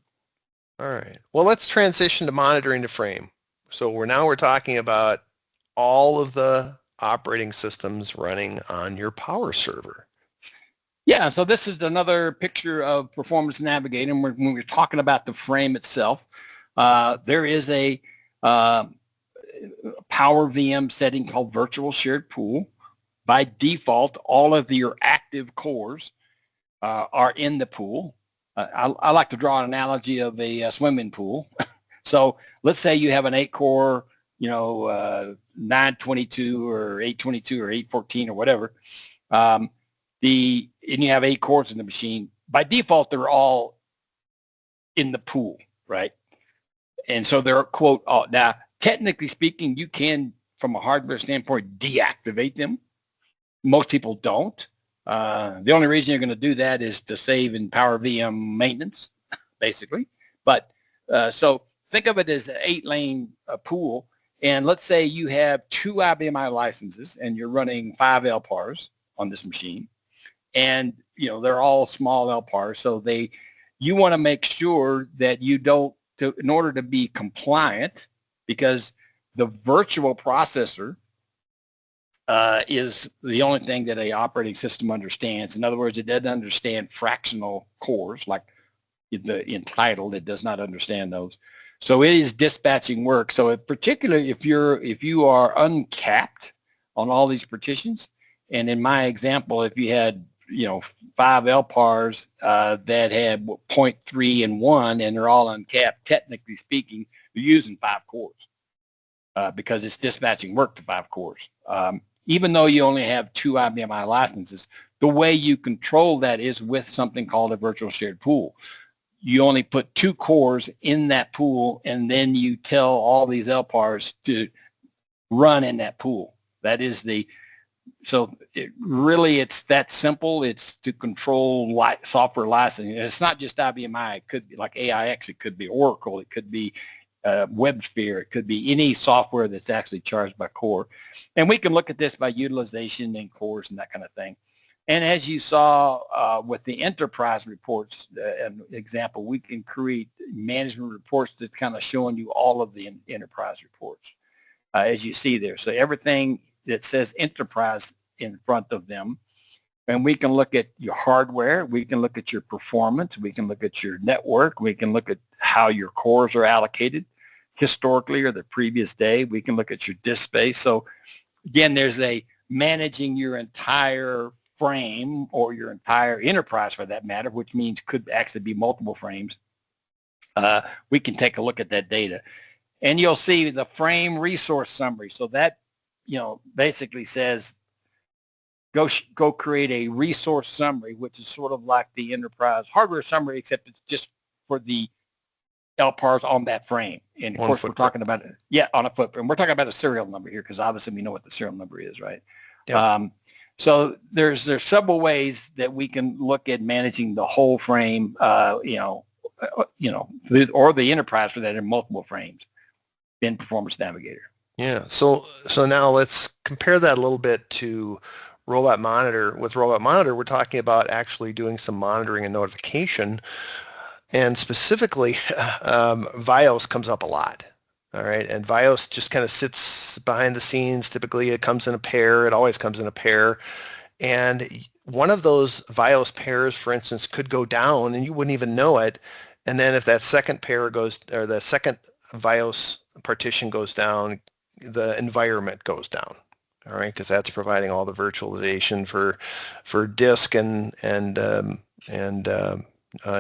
All right. Well, let's transition to monitoring the frame. So we're talking about all of the operating systems running on your Power server. Yeah, so this is another picture of Performance Navigator. And when we're talking about the frame itself, there is a Power VM setting called Virtual Shared Pool. By default, all of your active cores are in the pool. I like to draw an analogy of a swimming pool. So let's say you have an 8-core, 922 or 822 or 814 or whatever. And you have 8 cores in the machine. By default, they're all in the pool, right? And so they're, quote, now, technically speaking, you can, from a hardware standpoint, deactivate them. Most people don't. The only reason you're going to do that is to save in Power VM maintenance, basically. But so think of it as an 8-lane pool. And let's say you have 2 IBM licenses and you're running 5 LPARs on this machine. And, they're all small LPARs. So you want to make sure that you don't, in order to be compliant, because the virtual processor is the only thing that a operating system understands. In other words, it doesn't understand fractional cores like the entitled. It does not understand those. So it is dispatching work. So particularly if you are uncapped on all these partitions, and in my example, if you had 5 LPARs that had 0.3 and 1, and they're all uncapped, technically speaking, you're using 5 cores because it's dispatching work to 5 cores. Even though you only have 2 IBM licenses, the way you control that is with something called a virtual shared pool. You only put 2 cores in that pool, and then you tell all these LPARs to run in that pool. That is so it's that simple. It's to control software licensing. It's not just IBM. It could be like AIX. It could be Oracle. It could be WebSphere. It could be any software that's actually charged by core. And we can look at this by utilization and cores and that kind of thing. And as you saw with the enterprise reports, an example, we can create management reports that's kind of showing you all of the enterprise reports, as you see there. So everything that says enterprise in front of them. And we can look at your hardware. We can look at your performance. We can look at your network. We can look at how your cores are allocated historically or the previous day. We can look at your disk space. So again, there's a managing your entire frame or your entire enterprise for that matter, which means could actually be multiple frames. We can take a look at that data. And you'll see the frame resource summary. So that, basically says, go create a resource summary, which is sort of like the enterprise hardware summary, except it's just for the LPARs on that frame. And of course, we're talking about it. Yeah, on a footprint. We're talking about a serial number here because obviously we know what the serial number is, right? Yep. So there's several ways that we can look at managing the whole frame, or the enterprise for that in multiple frames in Performance Navigator. Yeah. So now let's compare that a little bit to Robot Monitor. With Robot Monitor, we're talking about actually doing some monitoring and notification. And specifically, VIOS comes up a lot. All right. And VIOS just kind of sits behind the scenes. Typically, it comes in a pair. It always comes in a pair. And one of those VIOS pairs, for instance, could go down and you wouldn't even know it. And then if that second pair goes, or the second VIOS partition goes down, the environment goes down. All right, because that's providing all the virtualization for disk and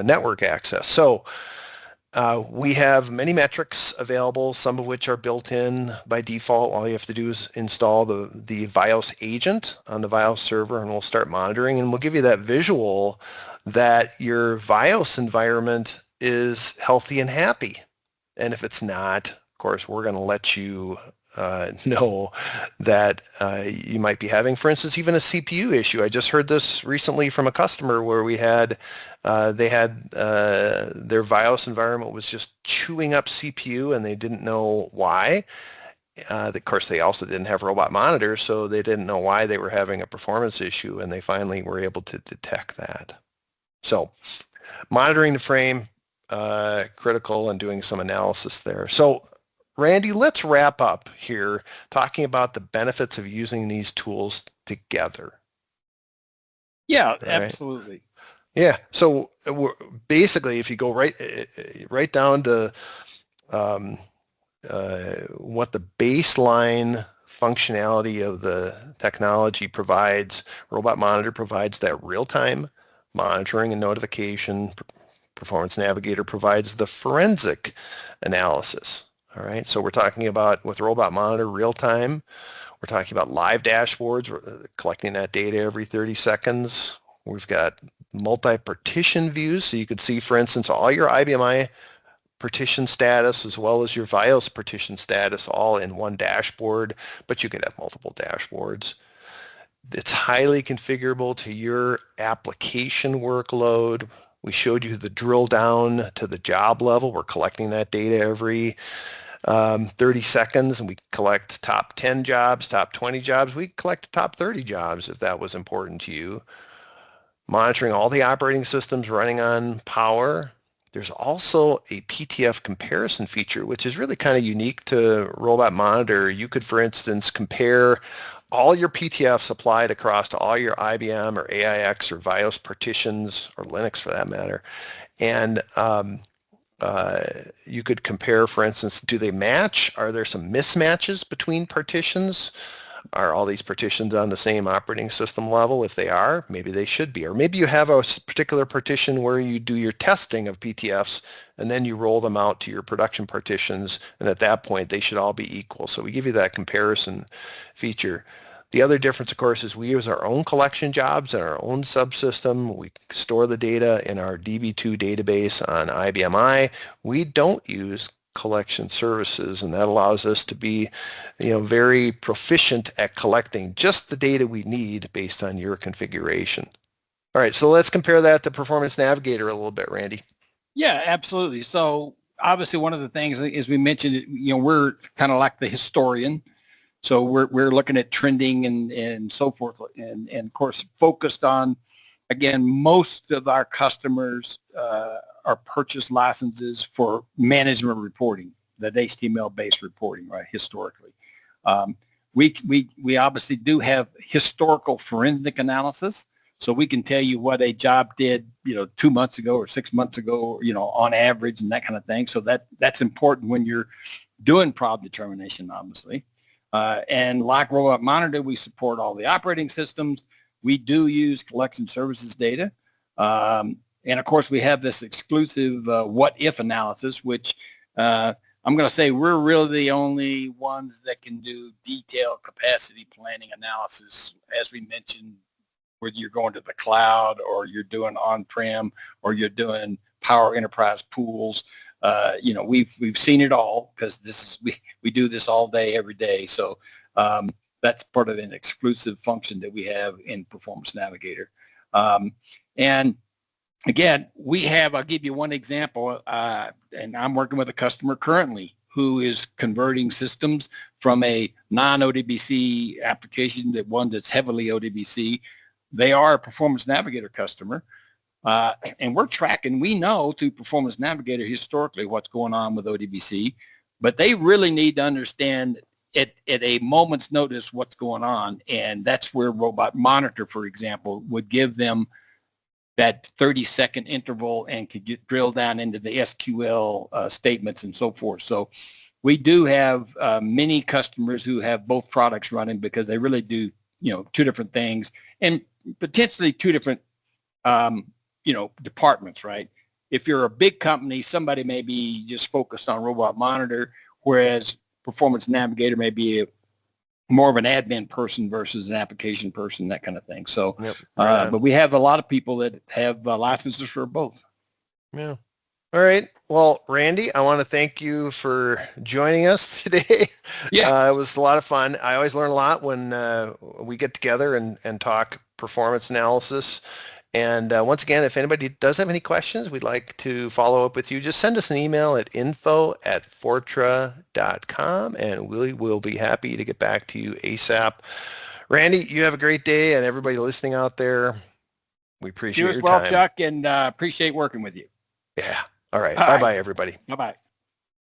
network access. So we have many metrics available, some of which are built in by default. All you have to do is install the VIOS agent on the VIOS server, and we'll start monitoring, and we'll give you that visual that your VIOS environment is healthy and happy. And if it's not, of course, we're going to let you know that you might be having, for instance, even a CPU issue. I just heard this recently from a customer where they had their VIOS environment was just chewing up CPU and they didn't know why. Of course, they also didn't have robot monitors, so they didn't know why they were having a performance issue, and they finally were able to detect that. So monitoring the frame, critical, and doing some analysis there. So Randy, let's wrap up here talking about the benefits of using these tools together. Yeah, All absolutely. Right? Yeah. So basically, if you go right down to what the baseline functionality of the technology provides, Robot Monitor provides that real-time monitoring and notification. Performance Navigator provides the forensic analysis. All right, so we're talking about with Robot Monitor real-time, we're talking about live dashboards. We're collecting that data every 30 seconds. We've got multi-partition views, so you could see, for instance, all your IBM partition status as well as your VIOS partition status all in one dashboard, but you could have multiple dashboards. It's highly configurable to your application workload. We showed you the drill down to the job level. We're collecting that data every 30 seconds, and we collect top 10 jobs, top 20 jobs. We collect top 30 jobs if that was important to you. Monitoring all the operating systems running on Power. There's also a PTF comparison feature, which is really kind of unique to Robot Monitor. You could, for instance, compare all your PTFs applied across to all your IBM or AIX or VIOS partitions, or Linux for that matter. And you could compare, for instance, do they match? Are there some mismatches between partitions? Are all these partitions on the same operating system level? If they are, maybe they should be. Or maybe you have a particular partition where you do your testing of PTFs and then you roll them out to your production partitions, and at that point they should all be equal. So we give you that comparison feature. The other difference, of course, is we use our own collection jobs and our own subsystem. We store the data in our DB2 database on IBM I. We don't use collection services, and that allows us to be, very proficient at collecting just the data we need based on your configuration. All right, so let's compare that to Performance Navigator a little bit, Randy. Yeah, absolutely. So obviously one of the things, as we mentioned, we're kind of like the historian. So we're looking at trending and so forth, and of course focused on, again, most of our customers are purchase licenses for management reporting, that HTML-based reporting, right? Historically, we obviously do have historical forensic analysis, so we can tell you what a job did, 2 months ago or 6 months ago, on average, and that kind of thing. So that's important when you're doing problem determination, obviously. And like Robot Monitor, we support all the operating systems. We do use collection services data. And of course, we have this exclusive what-if analysis, which I'm going to say we're really the only ones that can do detailed capacity planning analysis, as we mentioned, whether you're going to the cloud or you're doing on-prem or you're doing Power Enterprise pools. We've seen it all because we do this all day, every day. So that's part of an exclusive function that we have in Performance Navigator. And again, I'll give you one example, and I'm working with a customer currently who is converting systems from a non-ODBC application to one that's heavily ODBC. They are a Performance Navigator customer. And we're tracking, we know through Performance Navigator historically what's going on with ODBC, but they really need to understand at a moment's notice what's going on. And that's where Robot Monitor, for example, would give them that 30-second interval and could drill down into the SQL statements and so forth. So we do have many customers who have both products running because they really do, two different things and potentially two different departments, right? If you're a big company, somebody may be just focused on Robot Monitor, whereas Performance Navigator may be more of an admin person versus an application person, that kind of thing. So, yep, but we have a lot of people that have licenses for both. Yeah. All right. Well, Randy, I want to thank you for joining us today. Yeah. It was a lot of fun. I always learn a lot when we get together and talk performance analysis. And once again, if anybody does have any questions, we'd like to follow up with you. Just send us an email at info@fortra.com, and we will be happy to get back to you ASAP. Randy, you have a great day, and everybody listening out there, we appreciate You as your well, time. Chuck, and appreciate working with you. Yeah. All right. Bye-bye, everybody. Bye-bye.